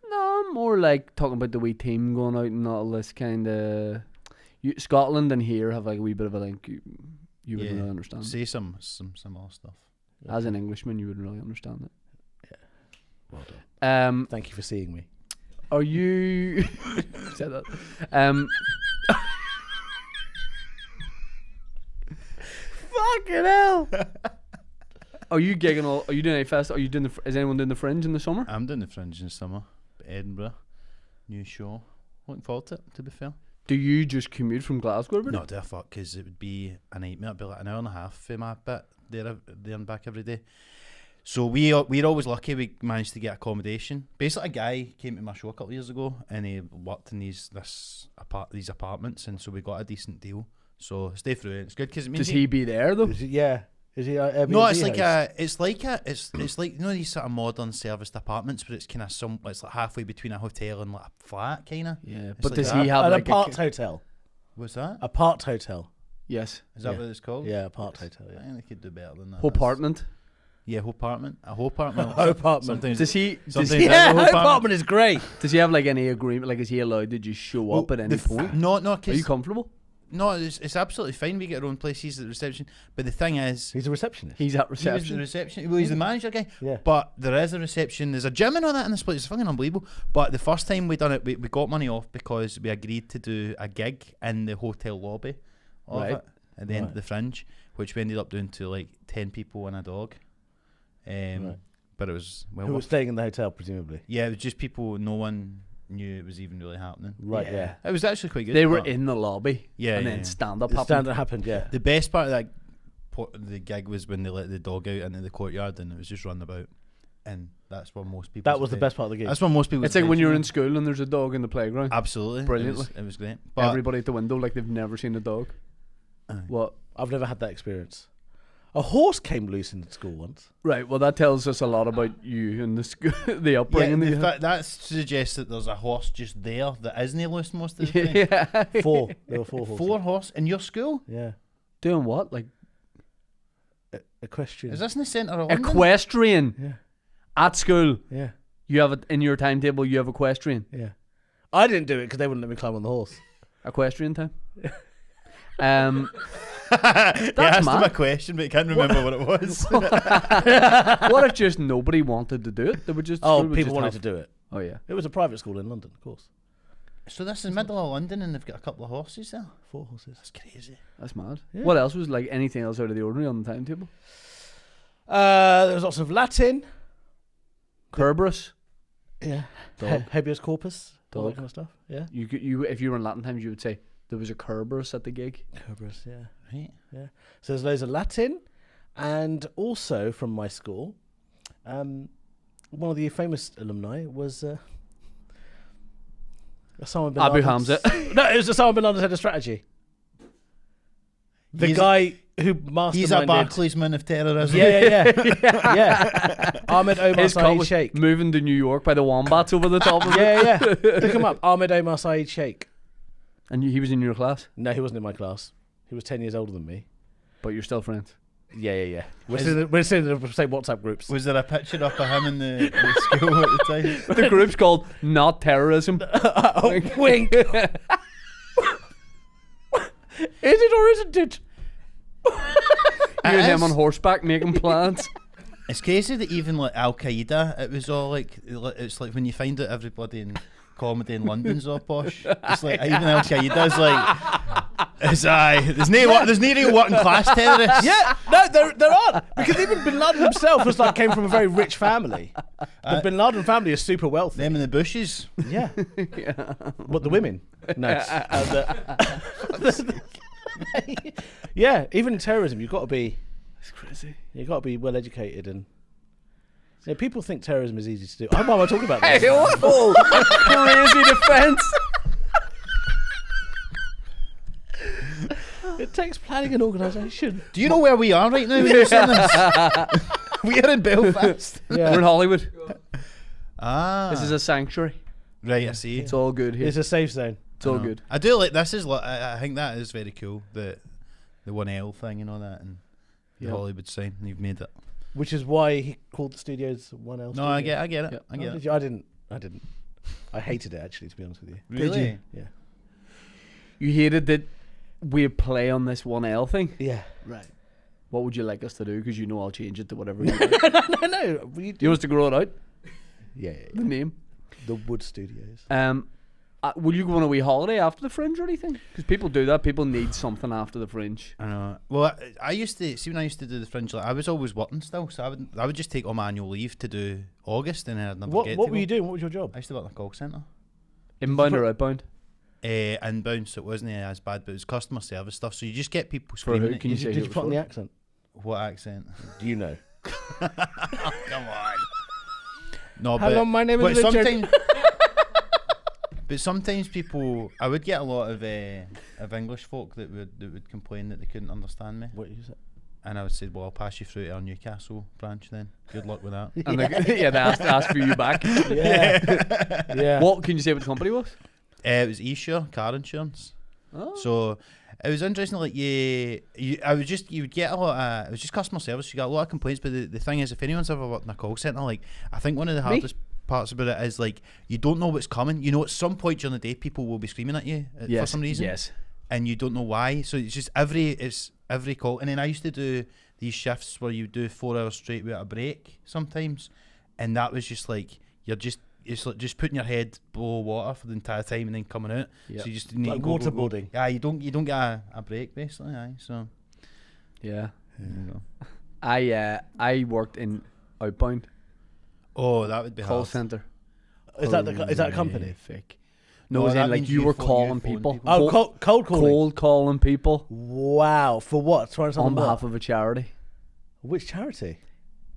No, more like talking about the wee team going out and all this kind of... Scotland and here have like a wee bit of a link. You wouldn't really understand it. Say some similar stuff. As an Englishman, you wouldn't really understand it. Well done. Thank Thank you for seeing me. Are you... said that. Fucking hell. Are you gigging all... Are you doing a fest? Are you doing is anyone doing the Fringe in the summer? I'm doing the Fringe in summer. Edinburgh, new show. Looking forward to it. To be fair. Do you just commute from Glasgow every day? No, do a fuck, because it would be a nightmare. It'd be like an hour and a half for my bit there and back every day. So we're always lucky we managed to get accommodation. Basically, a guy came to my show a couple of years ago and he worked in these apartments, and so we got a decent deal. So stay through it. It's good because it means Does he be there though? Yeah. Is he Airbnb no, it's like host? it's like, you know, these sort of modern serviced apartments, but it's kind of it's like halfway between a hotel and like a flat, kind of. Yeah, It's but like does that. he have An like apart hotel. What's that? Apart hotel. Yes. Is that Yeah. what it's called? Yeah, apart hotel. I Yeah. think they could do better than that. Whole apartment? Yeah, whole apartment. A whole apartment. Whole apartment. Sometimes Does he? sometimes Does he, that's Yeah, a whole her apartment. apartment is great. does he have like any agreement? Like, is he allowed to just show up at any point? No, Are you comfortable? no, it's absolutely fine. We get our own place. He's at the reception. But the thing is, He's a receptionist. He's at he was the reception. reception. Well, he's the manager guy. Yeah. But there is a reception. There's a gym and all that in this place. It's fucking unbelievable. But the first time we done it, we got money off because we agreed to do a gig in the hotel lobby of Right. it at the end of Right. the Fringe, which we ended up doing to like 10 people and a dog. Right. but it was well Who was worth. staying in the hotel, presumably? Yeah, it was just people. No one knew it was even really happening. Right, yeah. It was actually quite good. They were but in the lobby. Yeah, and yeah, then yeah. stand up The happened. stand that happened, yeah. The best part of that the gig was when they let the dog out into the courtyard and it was just running about, and that's what most people. That was the best part of the game. That's what most people. It's like when you're in school and there's a dog in the playground. Absolutely, Brilliantly. It was great. But Everybody at the window like they've never seen a dog. What? I've never had that experience. A horse came loose in school once. Right. Well, that tells us a lot about you and the school, the upbringing. that you had. that suggests that there's a horse just there that isn't loose most of the time. Yeah. Four. There were 4 horses. 4 horse in your school? Yeah. Doing what? Like Equestrian. Is this in the centre of London? equestrian Yeah. at school. Yeah. You have it in your timetable. You have equestrian. Yeah. I didn't do it because they wouldn't let me climb on the horse. Equestrian time. He asked him mad. a question, but he can't remember what it was. What if just nobody wanted to do it? They would just. Oh, school would people just wanted have- to do it. Oh yeah. It was a private school in London, of course. So this is middle of London, and they've got a couple of horses there. 4 horses. That's crazy. That's mad. Yeah. What else was like anything else out of the ordinary on the timetable? There was lots of Latin. Kerberos. Yeah. Dog. Habeas corpus. All Dog. that kind of stuff. Yeah. You if you were in Latin times, you would say there was a Kerberos at the gig. Kerberos, yeah. Right. Yeah. So there's loads of Latin, and also from my school, one of the famous alumni was Osama bin Abu Laden's- Hamza. No, it was Osama bin Laden's head of strategy. The He's- guy who masterminded. He's a Barclaysman of terrorism. Yeah. Ahmed Omar His cut Saeed was Sheikh. moving to New York by the wombats over the top of it. Yeah. Look him up. Ahmed Omar Saeed Sheikh. And he was in your class, No, he wasn't in my class. He was 10 years older than me. but you're still friends. Yeah. We're still in the same WhatsApp groups. Was there a picture up of him in the school at the time? The group's called Not Terrorism. Oh, wink. Is it or isn't it? You and him is. on horseback making plans. It's crazy that even like Al Qaeda, it was all like it's like when you find out everybody in comedy in London's all posh. It's like even Al Qaeda's like there's no real working class terrorists. Yeah, no, there aren't. Because even Bin Laden himself was like came from a very rich family. The Bin Laden family is super wealthy. Them in the bushes. Yeah. What, the women? No. Yeah, even in terrorism, you've got to be well educated and. Yeah, people think terrorism is easy to do. Why am I talking about this? Hey, what? Crazy defense. It takes planning and organisation. Do you know where we are right now when you're saying this? We are in Belfast. Yeah. We're in Hollywood. Ah, This is a sanctuary. right. I see. It's all good here. It's a safe zone. It's all good. I do like this. I think that is very cool. The 1L thing and all that, and the Yeah. Hollywood sign. And you've made it. Which is why he called the studios 1L. No, I get it. Yeah. I get Did it. you? I didn't. I hated it actually, to be honest with you. Really? Yeah. You hated that we play on this 1L thing. Yeah. Right. What would you like us to do? Because you know I'll change it to whatever you want. No. Do you want us to grow it out? Yeah. The name. The Wood Studios. Will you go on a wee holiday after the Fringe or anything? Because people do that. People need something after the Fringe. I know. Well, I used to see when I used to do the Fringe. Like, I was always working still, so I would just take all my annual leave to do August, and then I'd never get. What to were you go. doing? What was your job? I used to work in a call centre. Inbound or outbound? Inbound, so it wasn't as bad, but it was customer service stuff. So you just get people For who? screaming. Can you say Did who you it was put on for? the accent? What accent? Do you know? Come on. No, Hello, but my name but is Richard. sometimes, but sometimes people, I would get a lot of English folk that would complain that they couldn't understand me, What you said? and I would say, "Well, I'll pass you through to our Newcastle branch then. Good luck with that." And they ask for you back. Yeah. What can you say what the company was? It was Eshann car insurance. Oh. So it was interesting. Like you would get a lot. It was just customer service. You got a lot of complaints, but the thing is, if anyone's ever worked in a call centre, like I think one of the hardest parts about it is like you don't know what's coming. You know, at some point during the day, people will be screaming at you for some reason. Yes. And you don't know why. So it's just every call. And then I used to do these shifts where you do 4 hours straight without a break sometimes, and that was just like it's like just putting your head below water for the entire time and then coming out. Yep. So you just need Like to go. waterboarding. Yeah, you don't get a break basically. Aye, so Yeah. there you go. I worked in outbound Oh, that would be Call hard. center. Is that a company? Horrific. No, No, as that in like means you you were phone- calling you phone people. people. Oh, cold calling. Cold calling people Wow. For what? Trying to on behalf of a charity. which charity?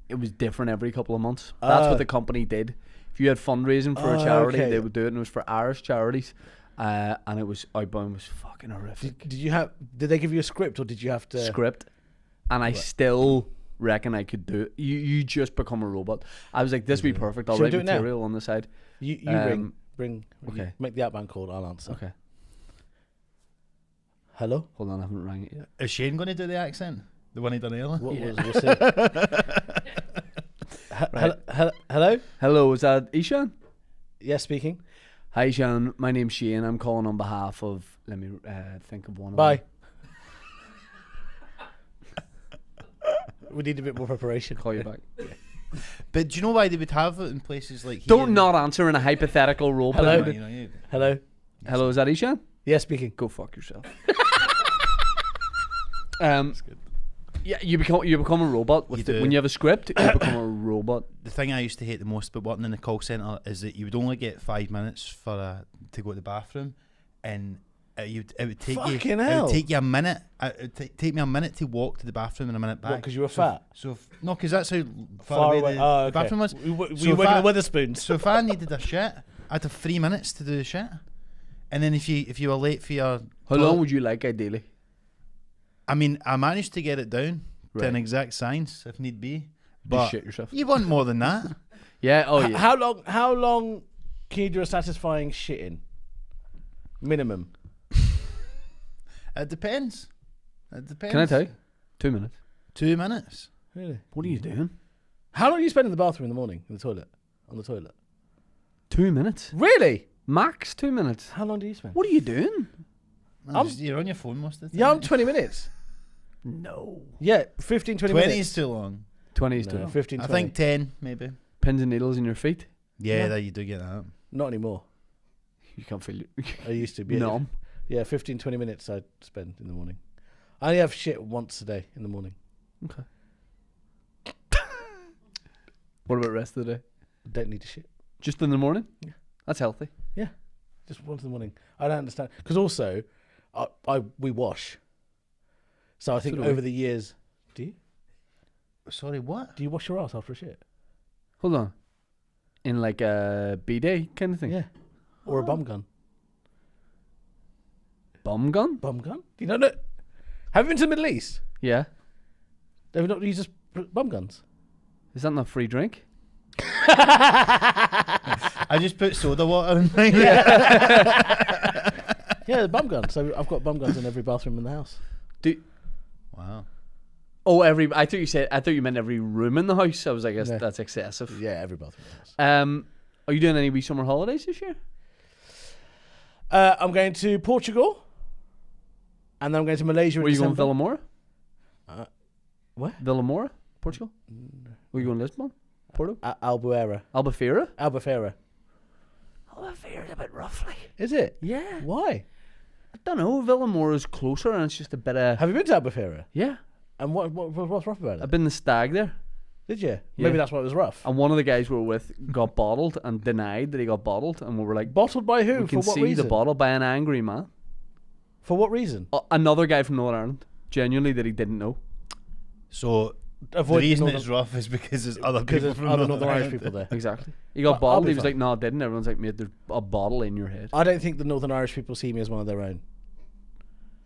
It was different every couple of months. That's what the company did. If you had fundraising for a charity, okay. they would do it, and it was for Irish charities. And it was outbound was fucking horrific. Did they give you a script or did you have to Script, and I still reckon I could do it. You just become a robot. I was like, this would be perfect. I'll Should we write do it now? material on the side. You ring. Okay. Make the outbound call. I'll answer. Okay, Hello. hold on, I haven't rang it yet. Is Shane going to do the accent? The one he done earlier? What Yeah. was it? Hello. Hello, is that Eshann? Yes, speaking. Hi, Eshann. My name's Shane. I'm calling on behalf of. Let me think of one. Bye. Of We need a bit more preparation. them. Call you back. But do you know why they would have it in places like here? Don't not answer in a hypothetical role. Hello? play. Hello. Hello, is that Eshann? Yes, speaking. Go fuck yourself. Yeah, you become a robot You do. when you have a script. You become a robot. The thing I used to hate the most about working in the call centre is that you would only get 5 minutes for to go to the bathroom, and it would take Fucking you. It hell. would take you a minute. It would take me a minute to walk to the bathroom and a minute back. What, 'cause you were fat? No, because that's how far away the okay. bathroom was. We were So you if working I- at Weatherspoons? So if I needed a shit, I'd have 3 minutes to do the shit, and then if you were late for your How long would you like, ideally? I mean, I managed to get it down to an Right. exact science if need be, Just but shit yourself. you want more than that. Yeah. Oh yeah. How long can you do a satisfying shitting? Minimum. It depends. It depends. Can I tell you? 2 minutes. 2 minutes. Really? What are you doing? How long do you spend in the bathroom in the morning? In the toilet? On the toilet? 2 minutes. Really? Max 2 minutes. How long do you spend? What are you doing? You're on your phone most of the time. Yeah, I'm 20 minutes. No. Yeah, 15, 20 20 minutes. is too long. 20 is too No, long. 15, I 20. think 10 maybe. Pins and needles in your feet. Yeah, No. there you do get that. Not anymore. You can't feel it. I used to be. Numb. Yeah, 15, 20 minutes I'd spend in the morning. I only have shit once a day in the morning. Okay. What about the rest of the day? Don't need to shit. Just in the morning? Yeah. That's healthy. Just once in the morning. I don't understand. Because also, we wash. So I think So do we. over the years... Do you? Sorry, what? Do you wash your ass after a shit? Hold on. In like a B-day kind of thing? Yeah. Or a bum gun. Bum gun? Bum gun? Do you know that? Have you been to the Middle East? Yeah. They've not used just bum guns. Is that not free drink? I just put soda water in mine. Yeah, the bum gun. So I've got bum guns in every bathroom in the house. Wow. Oh, I thought you meant every room in the house. I was like, No. that's excessive. Yeah, every bathroom in the house. Are you doing any wee summer holidays this year? I'm going to Portugal. And then I'm going to Malaysia in Were you going December. Villamora? Where? Villamora? Portugal? Were you going Lisbon? Porto? Albufeira. Albufeira? Albufeira. Albufeira's a bit roughly. Is it? Yeah. Why? I don't know. Villamora's closer and it's just a bit of... Have you been to Albufeira? Yeah. And what's rough about it? I've been the stag there. Did you? Yeah. Maybe that's why it was rough. And one of the guys we were with got bottled and denied that he got bottled. And we were like, Bottled by who? we can For what see reason? the bottle by an angry man. For what reason? Another guy from Northern Ireland. Genuinely that he didn't know. So Avoid the reason Northern- it's rough is because there's other because people there's from other Northern Northern Irish Ireland. people there. Exactly. He got I'll bottled. be He was fine. like, no, I didn't. Everyone's like, mate, there's a bottle in your head. I don't think the Northern Irish people see me as one of their own.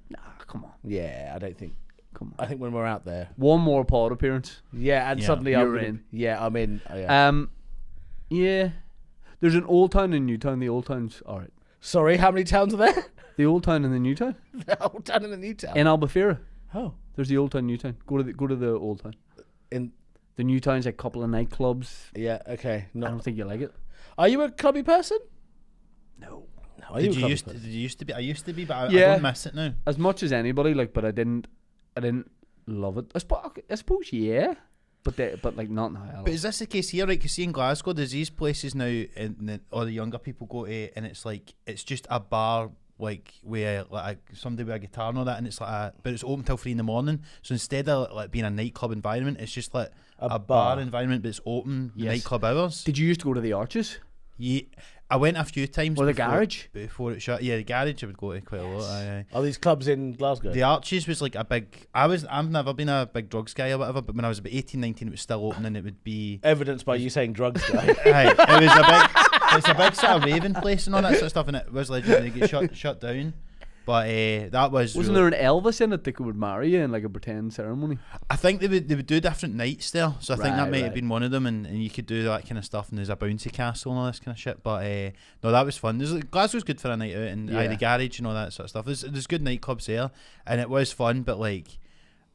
Nah, come on. Yeah, I don't think. Come I on. think when we're out there. One more pod appearance. Yeah, and Yeah. suddenly You're I'm in. Yeah, I'm in. Yeah. Yeah. There's an old town and new town. The old town's alright. Sorry, how many towns are there? The old town and the new town? The old town and the new town. In Albufeira. Oh, There's the old town, new town. Go to the old town. in The new town's like a couple of nightclubs. yeah. Okay. I No. don't think you like it. Are you a clubby person? No. No. Are you a clubby Did person? you used to be? I used to be, but I Yeah. don't miss it now. As much as anybody, like, but I didn't love it. I suppose yeah. But like not now. But is this the case here? Right? Because see in Glasgow, there's these places now, and all the younger people go to, and it's like it's just a bar, like where like somebody with a guitar and all that, and it's like, but it's open till 3 in the morning. So instead of like being a nightclub environment, it's just like a bar environment, but it's open nightclub hours. Did you used to go to the Arches? Yeah, I went a few times. Or the Garage? Before it shut. Yeah, the Garage I would go to quite a lot. Aye. Are these clubs in Glasgow? The Arches was like a big... I've never been a big drugs guy or whatever, but when I was about 18, 19, it was still open and it would be... Evidenced by you saying drugs guy. Aye, it was a big... It's a big sort of raving place and all that sort of stuff, and it was legendary to get shut down. But that was... Wasn't there an Elvis in it that would marry you in like a pretend ceremony? I think they would do different nights there, so I think that might have Right. been one of them, and you could do that kind of stuff, and there's a bouncy castle and all this kind of shit. But no, that was fun. Glasgow's good for a night out, and the Garage and all that sort of stuff. There's good nightclubs there, and it was fun. But like,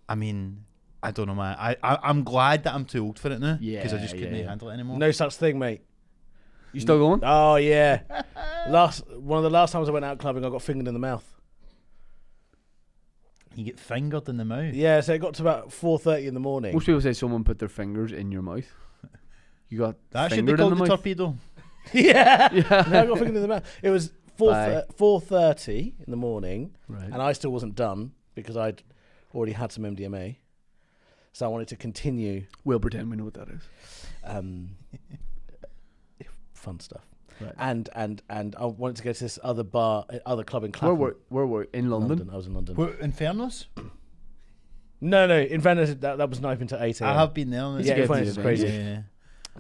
I mean, I don't know, man. I'm glad that I'm too old for it now, because I just couldn't handle it anymore. No such thing, mate. You still going? Oh yeah. One of the last times I went out clubbing, I got fingered in the mouth. You get fingered in the mouth. Yeah, so it got to about 4:30 in the morning. Most people say someone put their fingers in your mouth. You got That should be fingered in called the mouth? torpedo. Yeah. No, I got fingered in the mouth. It was 4:30 in the morning, Right. and I still wasn't done because I'd already had some MDMA. So I wanted to continue. We'll pretend we know what that is. Fun stuff. Right. And I wanted to go to this other club in Where Clapham. were in London? I was in London. What, Infernos? No, in Venice that was open to 8 a.m. I have been there. And Yeah, it's Infernos is crazy. Yeah.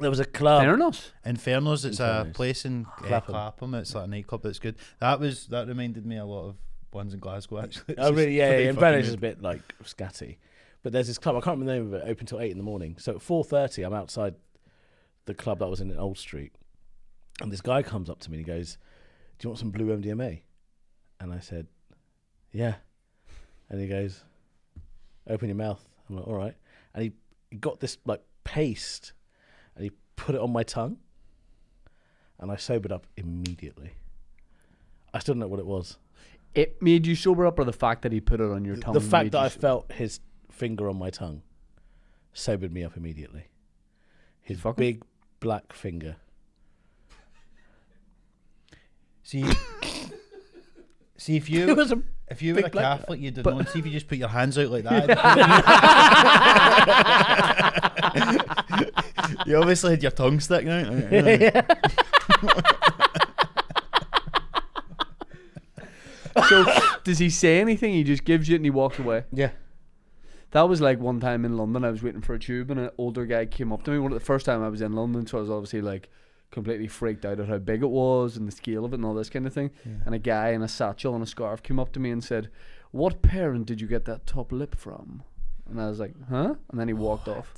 There was a club. Fairness. Infernos, it's a Infernos. place in Clapham. Clapham. It's like a nightclub that's good. That reminded me a lot of ones in Glasgow actually. Oh really? Yeah. Pretty In fucking Venice good. is a bit like scatty, but there's this club. I can't remember the name of it. Open till 8 in the morning. So at 4:30, I'm outside the club that was in Old Street, and this guy comes up to me and he goes, "Do you want some blue MDMA?" And I said, "Yeah." And he goes, "Open your mouth." I'm like, "All right." And he got this like paste, and he put it on my tongue, and I sobered up immediately. I still don't know what it was. It made you sober up, or the fact that he put it on your tongue? The fact made that you I felt his finger on my tongue sobered me up immediately. His Fucking- big black finger. See, if you It was a if you were a big black- Catholic, you'd know. And see if you just put your hands out like that. You obviously had your tongue sticking out. So does he say anything? He just gives you it and he walks away. Yeah. That was like one time in London. I was waiting for a tube and an older guy came up to me. One of the first time I was in London, so I was obviously like completely freaked out at how big it was and the scale of it and all this kind of thing. Yeah. And a guy in a satchel and a scarf came up to me and said, "What parent did you get that top lip from?" And I was like, "Huh?" And then he walked off.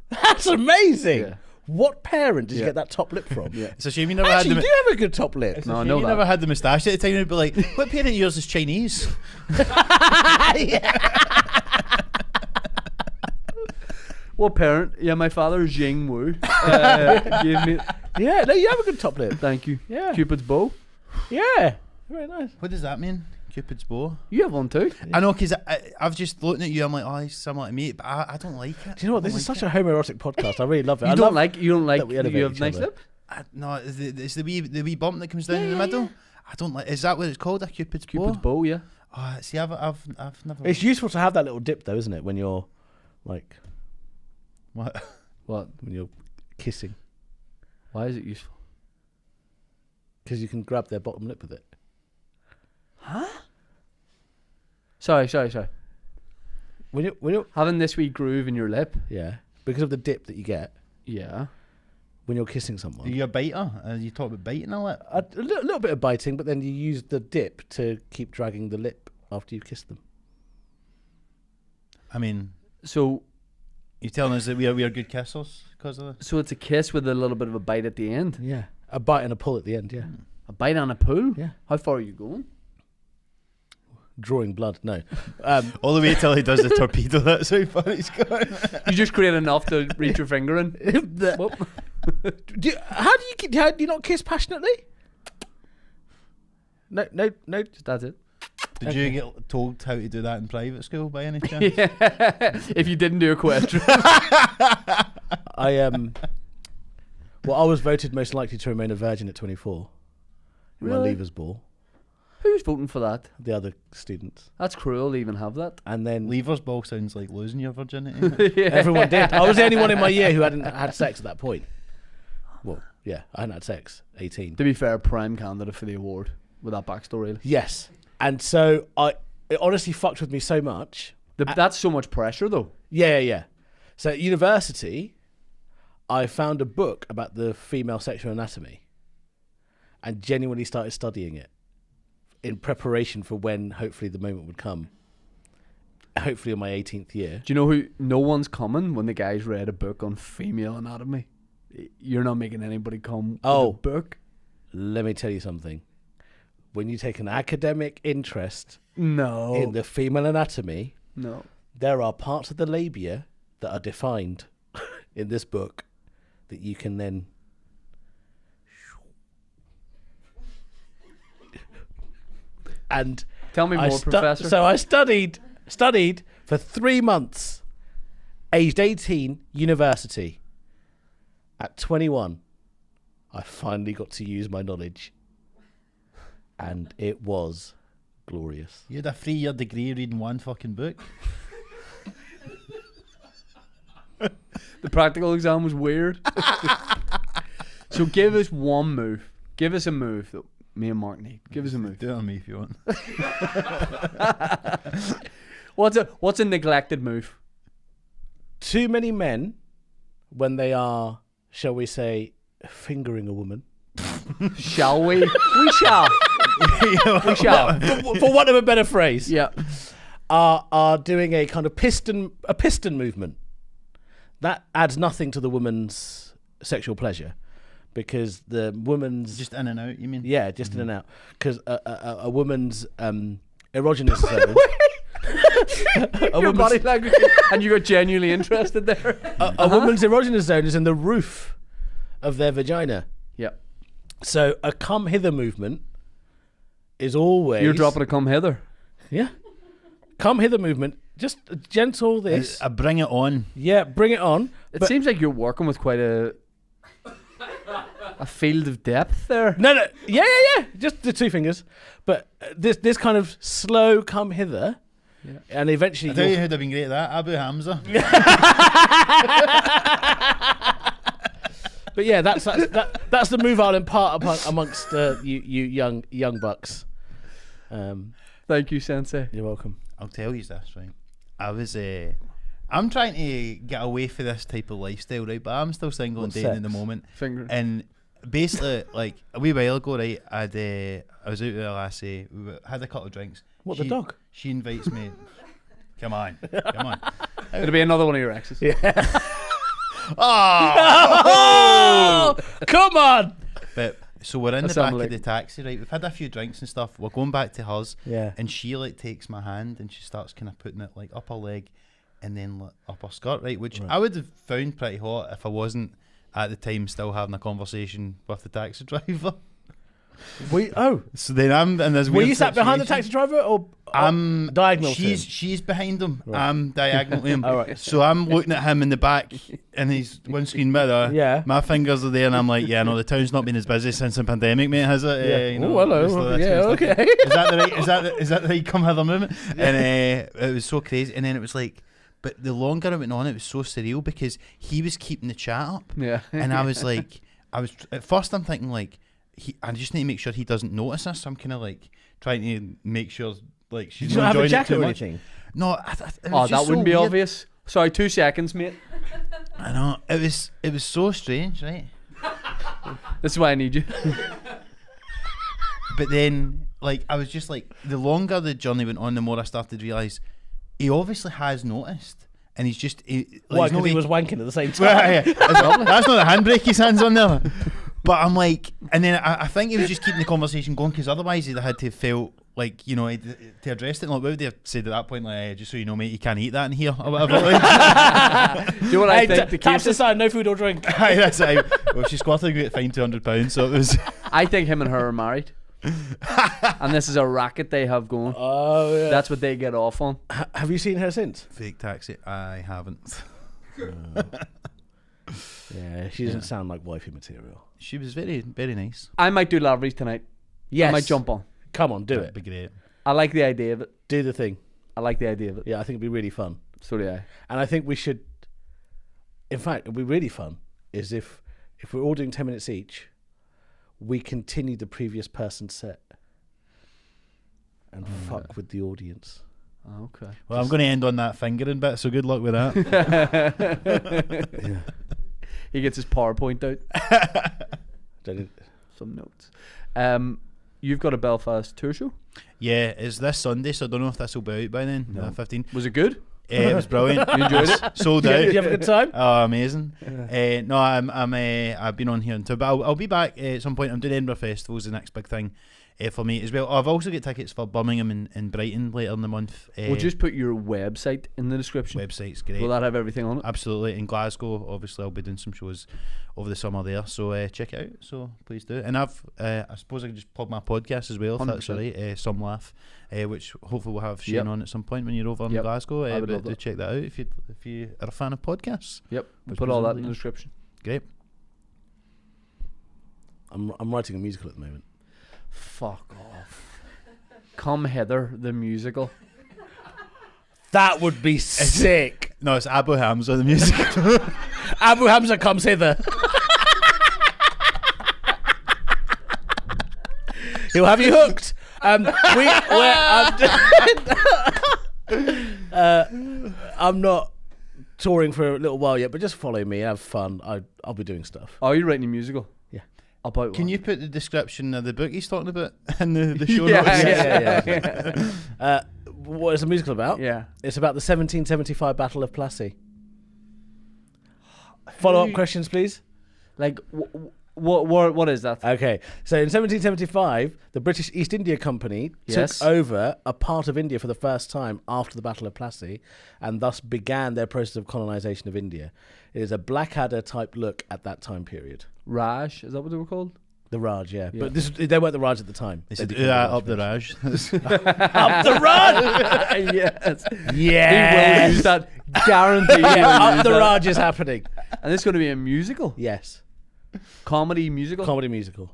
That's amazing. Yeah. What parent did you Yeah. get that top lip from? Yeah. It's a shame you never Actually, had you the. do have a good top lip. It's No, a I shame know you that. never had the moustache at the time. You'd be like, "What parent of yours is Chinese?" What parent? Yeah, my father is Ying Wu. Gave me. Yeah, no, you have a good top lip. Thank you. Yeah. Cupid's bow. Yeah. Very nice. What does that mean? Cupid's bow. You have one too. I know, because I've just looking at you. I'm like, oh, he's similar to me, but I don't like it. Do you know what? This is such a homoerotic podcast. I really love it. You don't like. You that have we elevate nice each other. lip. No, it's the wee bump that comes down in the middle. I don't like. Is that what it's called? A Cupid's bow? Cupid's bow. Yeah. Oh, see, I've never. It's useful to have that little dip, though, isn't it? When you're like, What? What? when you're kissing, Why is it useful? because you can grab their bottom lip with it. Sorry. When you're Having this wee groove in your lip. yeah, because of the dip that you get Yeah. when you're kissing someone. You're a biter. You talk about biting a lip. A little bit of biting, but then you use the dip to keep dragging the lip after you've kissed them. I mean, So you're telling us that we are good kissers because of this? it's a kiss with a little bit of a bite at the end. Yeah, a bite and a pull at the end. Yeah, A bite on a pull. yeah. How far are you going? Drawing blood. No, All the way till he does the torpedo. That's how far he's going. You just create enough to reach your finger in. Whoop. how do you not kiss passionately? No. Just that's it. Did you get told how to do that in private school by any chance? Yeah. If you didn't do Equestrian. I Well, I was voted most likely to remain a virgin at 24 in my Really? leavers ball. Who's voting for that? The other students. That's cruel to even have that. And then Leavers ball sounds like losing your virginity. Yeah. everyone did. I was the only one in my year who hadn't had sex at that point. Well, yeah, I hadn't had sex. 18. To be fair, prime candidate for the award with that backstory. Yes. And so it honestly fucked with me so much. That's so much pressure, though. Yeah. So at university, I found a book about the female sexual anatomy and genuinely started studying it in preparation for when hopefully the moment would come. Hopefully on my 18th year. Do you know who? No one's coming when the guys read a book on female anatomy. You're not making anybody come with a book. Let me tell you something. When you take an academic interest No. in the female anatomy, No. there are parts of the labia that are defined in this book that you can then and Tell me more, Professor. So I studied for 3 months, aged 18, university. At 21, I finally got to use my knowledge, and it was glorious. You had a 3-year degree reading one fucking book. The practical exam was weird. So give us one move. Give us a move that me and Marc need. Give us a move. Do it on me if you want. What's a neglected move? Too many men, when they are, shall we say, fingering a woman. Shall we? We shall. We shall. For want of a better phrase. Yeah. Are doing a kind of piston movement. That adds nothing to the woman's sexual pleasure, because the woman's Just in and out, you mean? yeah, just in and out. Because a woman's erogenous zone. Your body language, and you got genuinely interested there. A woman's erogenous zone is in the roof of their vagina. Yep. So a come hither movement is always You're dropping a come hither. Yeah. Come hither movement. Just gentle this. I bring it on. Yeah, bring it on. It But- seems like you're working with quite a field of depth there. No. Yeah. Just the two fingers. But this kind of slow come hither. Yeah. And eventually I tell you who'd have been great at that. Abu Hamza. But yeah, that's the move I'll impart amongst you young bucks. Thank you, Sensei. You're welcome. I'll tell you this, right? I'm trying to get away from this type of lifestyle, right? But I'm still single and dating in the moment. Finger. And basically, like a wee while ago, right? I was out with a lassie. Had a couple of drinks. What, the dog? She invites me. Come on. It'll be another one of your exes. Yeah. Oh! Come on. But so we're in the back Assembly. of the taxi, right? We've had a few drinks and stuff. We're going back to hers. Yeah. And she like takes my hand and she starts kind of putting it like up her leg and then like, up her skirt, right? Which I would have found pretty hot if I wasn't at the time still having a conversation with the taxi driver. So then I'm in this were weird you sat behind the situation. taxi driver or I'm diagonal to him? She's behind him. Right. I'm diagonal to him. All right. So I'm looking at him in the back in his windscreen mirror. Yeah. My fingers are there and I'm like, yeah, no, the town's not been as busy since the pandemic, mate, has it? Yeah. You know, Oh, hello. just like this Yeah, kind of stuff. okay. Is that the right? Is that the right come hither movement? And it was so crazy. And then it was like, but the longer it went on, it was so surreal because he was keeping the chat up. Yeah. And I was like, at first I'm thinking like, I just need to make sure he doesn't notice us. So I'm kind of like trying to make sure like she's Did you not not have a enjoying it jacket too or much. anything? No, it Oh, was that just wouldn't so be weird. obvious. Sorry, 2 seconds, mate. I know it was so strange, right? This is why I need you. But then, like, I was just like, the longer the journey went on, the more I started to realise he obviously has noticed, and he's just Why? he's Because not he was like- wanking at the same time. Well, yeah, that's not the handbrake his hands on there. But I'm like, and then I think he was just keeping the conversation going because otherwise he'd had to feel like, you know, to address it. Like, what would they have said at that point? Like, just so you know, mate, you can't eat that in here or whatever. Like, Do you know what I think the Taps case is? aside, no food or drink. aye, that's it. Well, she squatted, we get fined £200. So it was. I think him and her are married. And this is a racket they have going. Oh, yeah. That's what they get off on. Have you seen her since? Fake taxi. I haven't. Yeah, she doesn't sound like wifey material. She was very, very nice. I might do Lavery's tonight. Yes. I might jump on. Come on, do That'd it. be great. I like the idea of it. Do the thing. I like the idea of it. Yeah, I think it'd be really fun. So do I. And I think we should. In fact, it'd be really fun is if we're all doing 10 minutes each, we continue the previous person's set and fuck with the audience. Okay. Well, I'm going to end on that fingering bit, so good luck with that. Yeah. He gets his PowerPoint out. Some notes. You've got a Belfast tour show? Yeah, it's this Sunday, so I don't know if this will be out by then. No. 15. Was it good? It was brilliant. You enjoyed it? Sold Did out. you have a good time? Oh, amazing. No, I've been on here until, but I'll be back at some point. I'm doing Edinburgh Festival's the next big thing for me as well. I've also got tickets for Birmingham and Brighton later in the month. We'll just put your website in the description. Website's great. Will that have everything on it? Absolutely. In Glasgow, obviously, I'll be doing some shows over the summer there, so check it out. So please do. And I suppose I can just plug my podcast as well, if that's 100%. all right. Some Laugh, which hopefully we'll have Shane Yep. on at some point when you're over in Yep. Glasgow. I would But love do that. check that out if you are a fan of podcasts. Yep. We'll Which put all that in presumably- the description. Great. I'm writing a musical at the moment. Fuck off. Come Hither, the musical. That would be sick. No, it's Abu Hamza, the music. Abu Hamza comes hither. He'll have you hooked. I'm not touring for a little while yet, but just follow me, have fun. I'll be doing stuff. Oh, you're writing a musical? Yeah. About Can what? you put the description of the book he's talking about in the show Yeah, notes? Yeah. What is the musical about? Yeah. It's about the 1775 Battle of Plassey. Follow-up questions, please. Like, what is that? Okay, so in 1775, the British East India Company Yes. took over a part of India for the first time after the Battle of Plassey, and thus began their process of colonisation of India. It is a Blackadder-type look at that time period. Raj, is that what they were called? The Raj, yeah. Yeah. But they weren't the Raj at the time. They said, became the up the Raj. Raj. Up the Raj! Yes. Yes! He will use that. Guarantee. he will Up use the that. Raj is happening. And this is going to be a musical? Yes. Comedy musical? Comedy musical.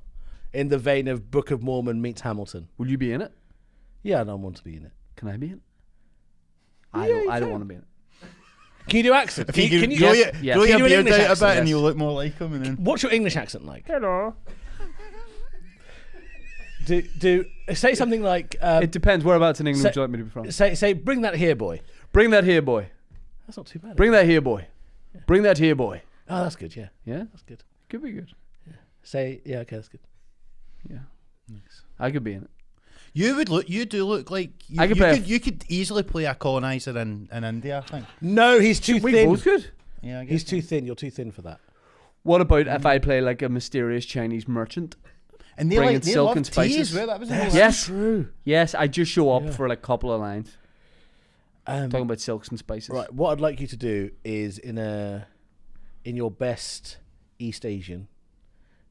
In the vein of Book of Mormon meets Hamilton. Will you be in it? Yeah, I don't want to be in it. Can I be in it? Yeah, I you don't can. want to be in it. Can you do accents? If you Can you grow yes, your, yes. grow Can your you do an beard English out a bit accent? and Yes. you'll look more like him. And then What's your English accent like? Hello. Do say something like It depends. Whereabouts in England say- would you like me to be from? say bring that here, boy. Bring that here, boy. That's not too bad. Bring that here, boy. Bring that here, boy. Oh, that's good. Yeah, Yeah? that's good. Could be good. Say yeah. Okay, that's good. Yeah. I could be in it. you do look like I could play a- you could easily play a colonizer in India, I think. No, he's too We thin. both could. Yeah, I guess. He's too thin. You're too thin for that. What about if I play like a mysterious Chinese merchant? And they bringing like they silk love and tea spices. as well. That was the whole Yes. True. Yes, I just show up Yeah. for like a couple of lines. Talking about silks and spices. Right. What I'd like you to do is in your best East Asian,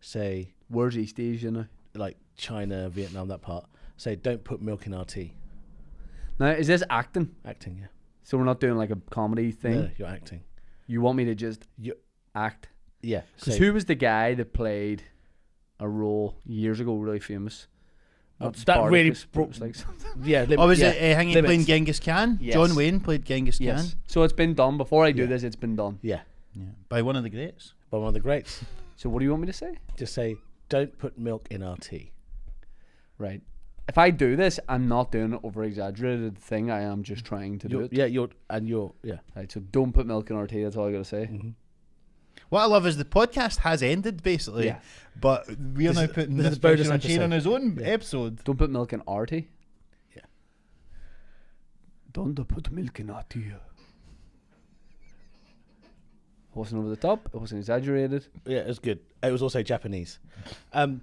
say Where's East Asia now? like China, Vietnam, that part. Say don't put milk in our tea. Now, is this acting? Acting, yeah. So we're not doing like a comedy thing? No, you're acting. You want me to just You act? yeah. Because Say, who was the guy that played a role years ago, really famous? Not that really Spartacus, but it was like something. yeah. Oh, was yeah. it hanging Limits. playing Genghis Khan? Yes. John Wayne played Genghis Khan. Yes. So it's been done. Before I do Yeah. this, it's been done. Yeah, Yeah. By one of the greats. by one of the greats. So what do you want me to say? Just say don't put milk in our tea. Right. If I do this, I'm not doing an over exaggerated thing. I am just trying to do it. Yeah, you're yeah. Right. So don't put milk in our tea. That's all I gotta say. Mm-hmm. What I love is the podcast has ended basically, Yeah. but we are This now is- putting this this is bonus pressure on Shane episode. on his own Yeah. episode. Don't put milk in our tea. Yeah. Don't put milk in our tea. It wasn't over the top. It wasn't exaggerated. Yeah, it was good. It was also Japanese. Don't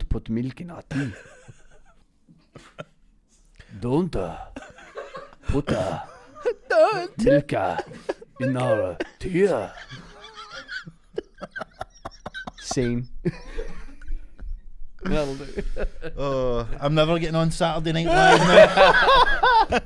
put milk in our tea. Don't put milk in our tea. Scene. That'll do. Oh, I'm never getting on Saturday Night Live now.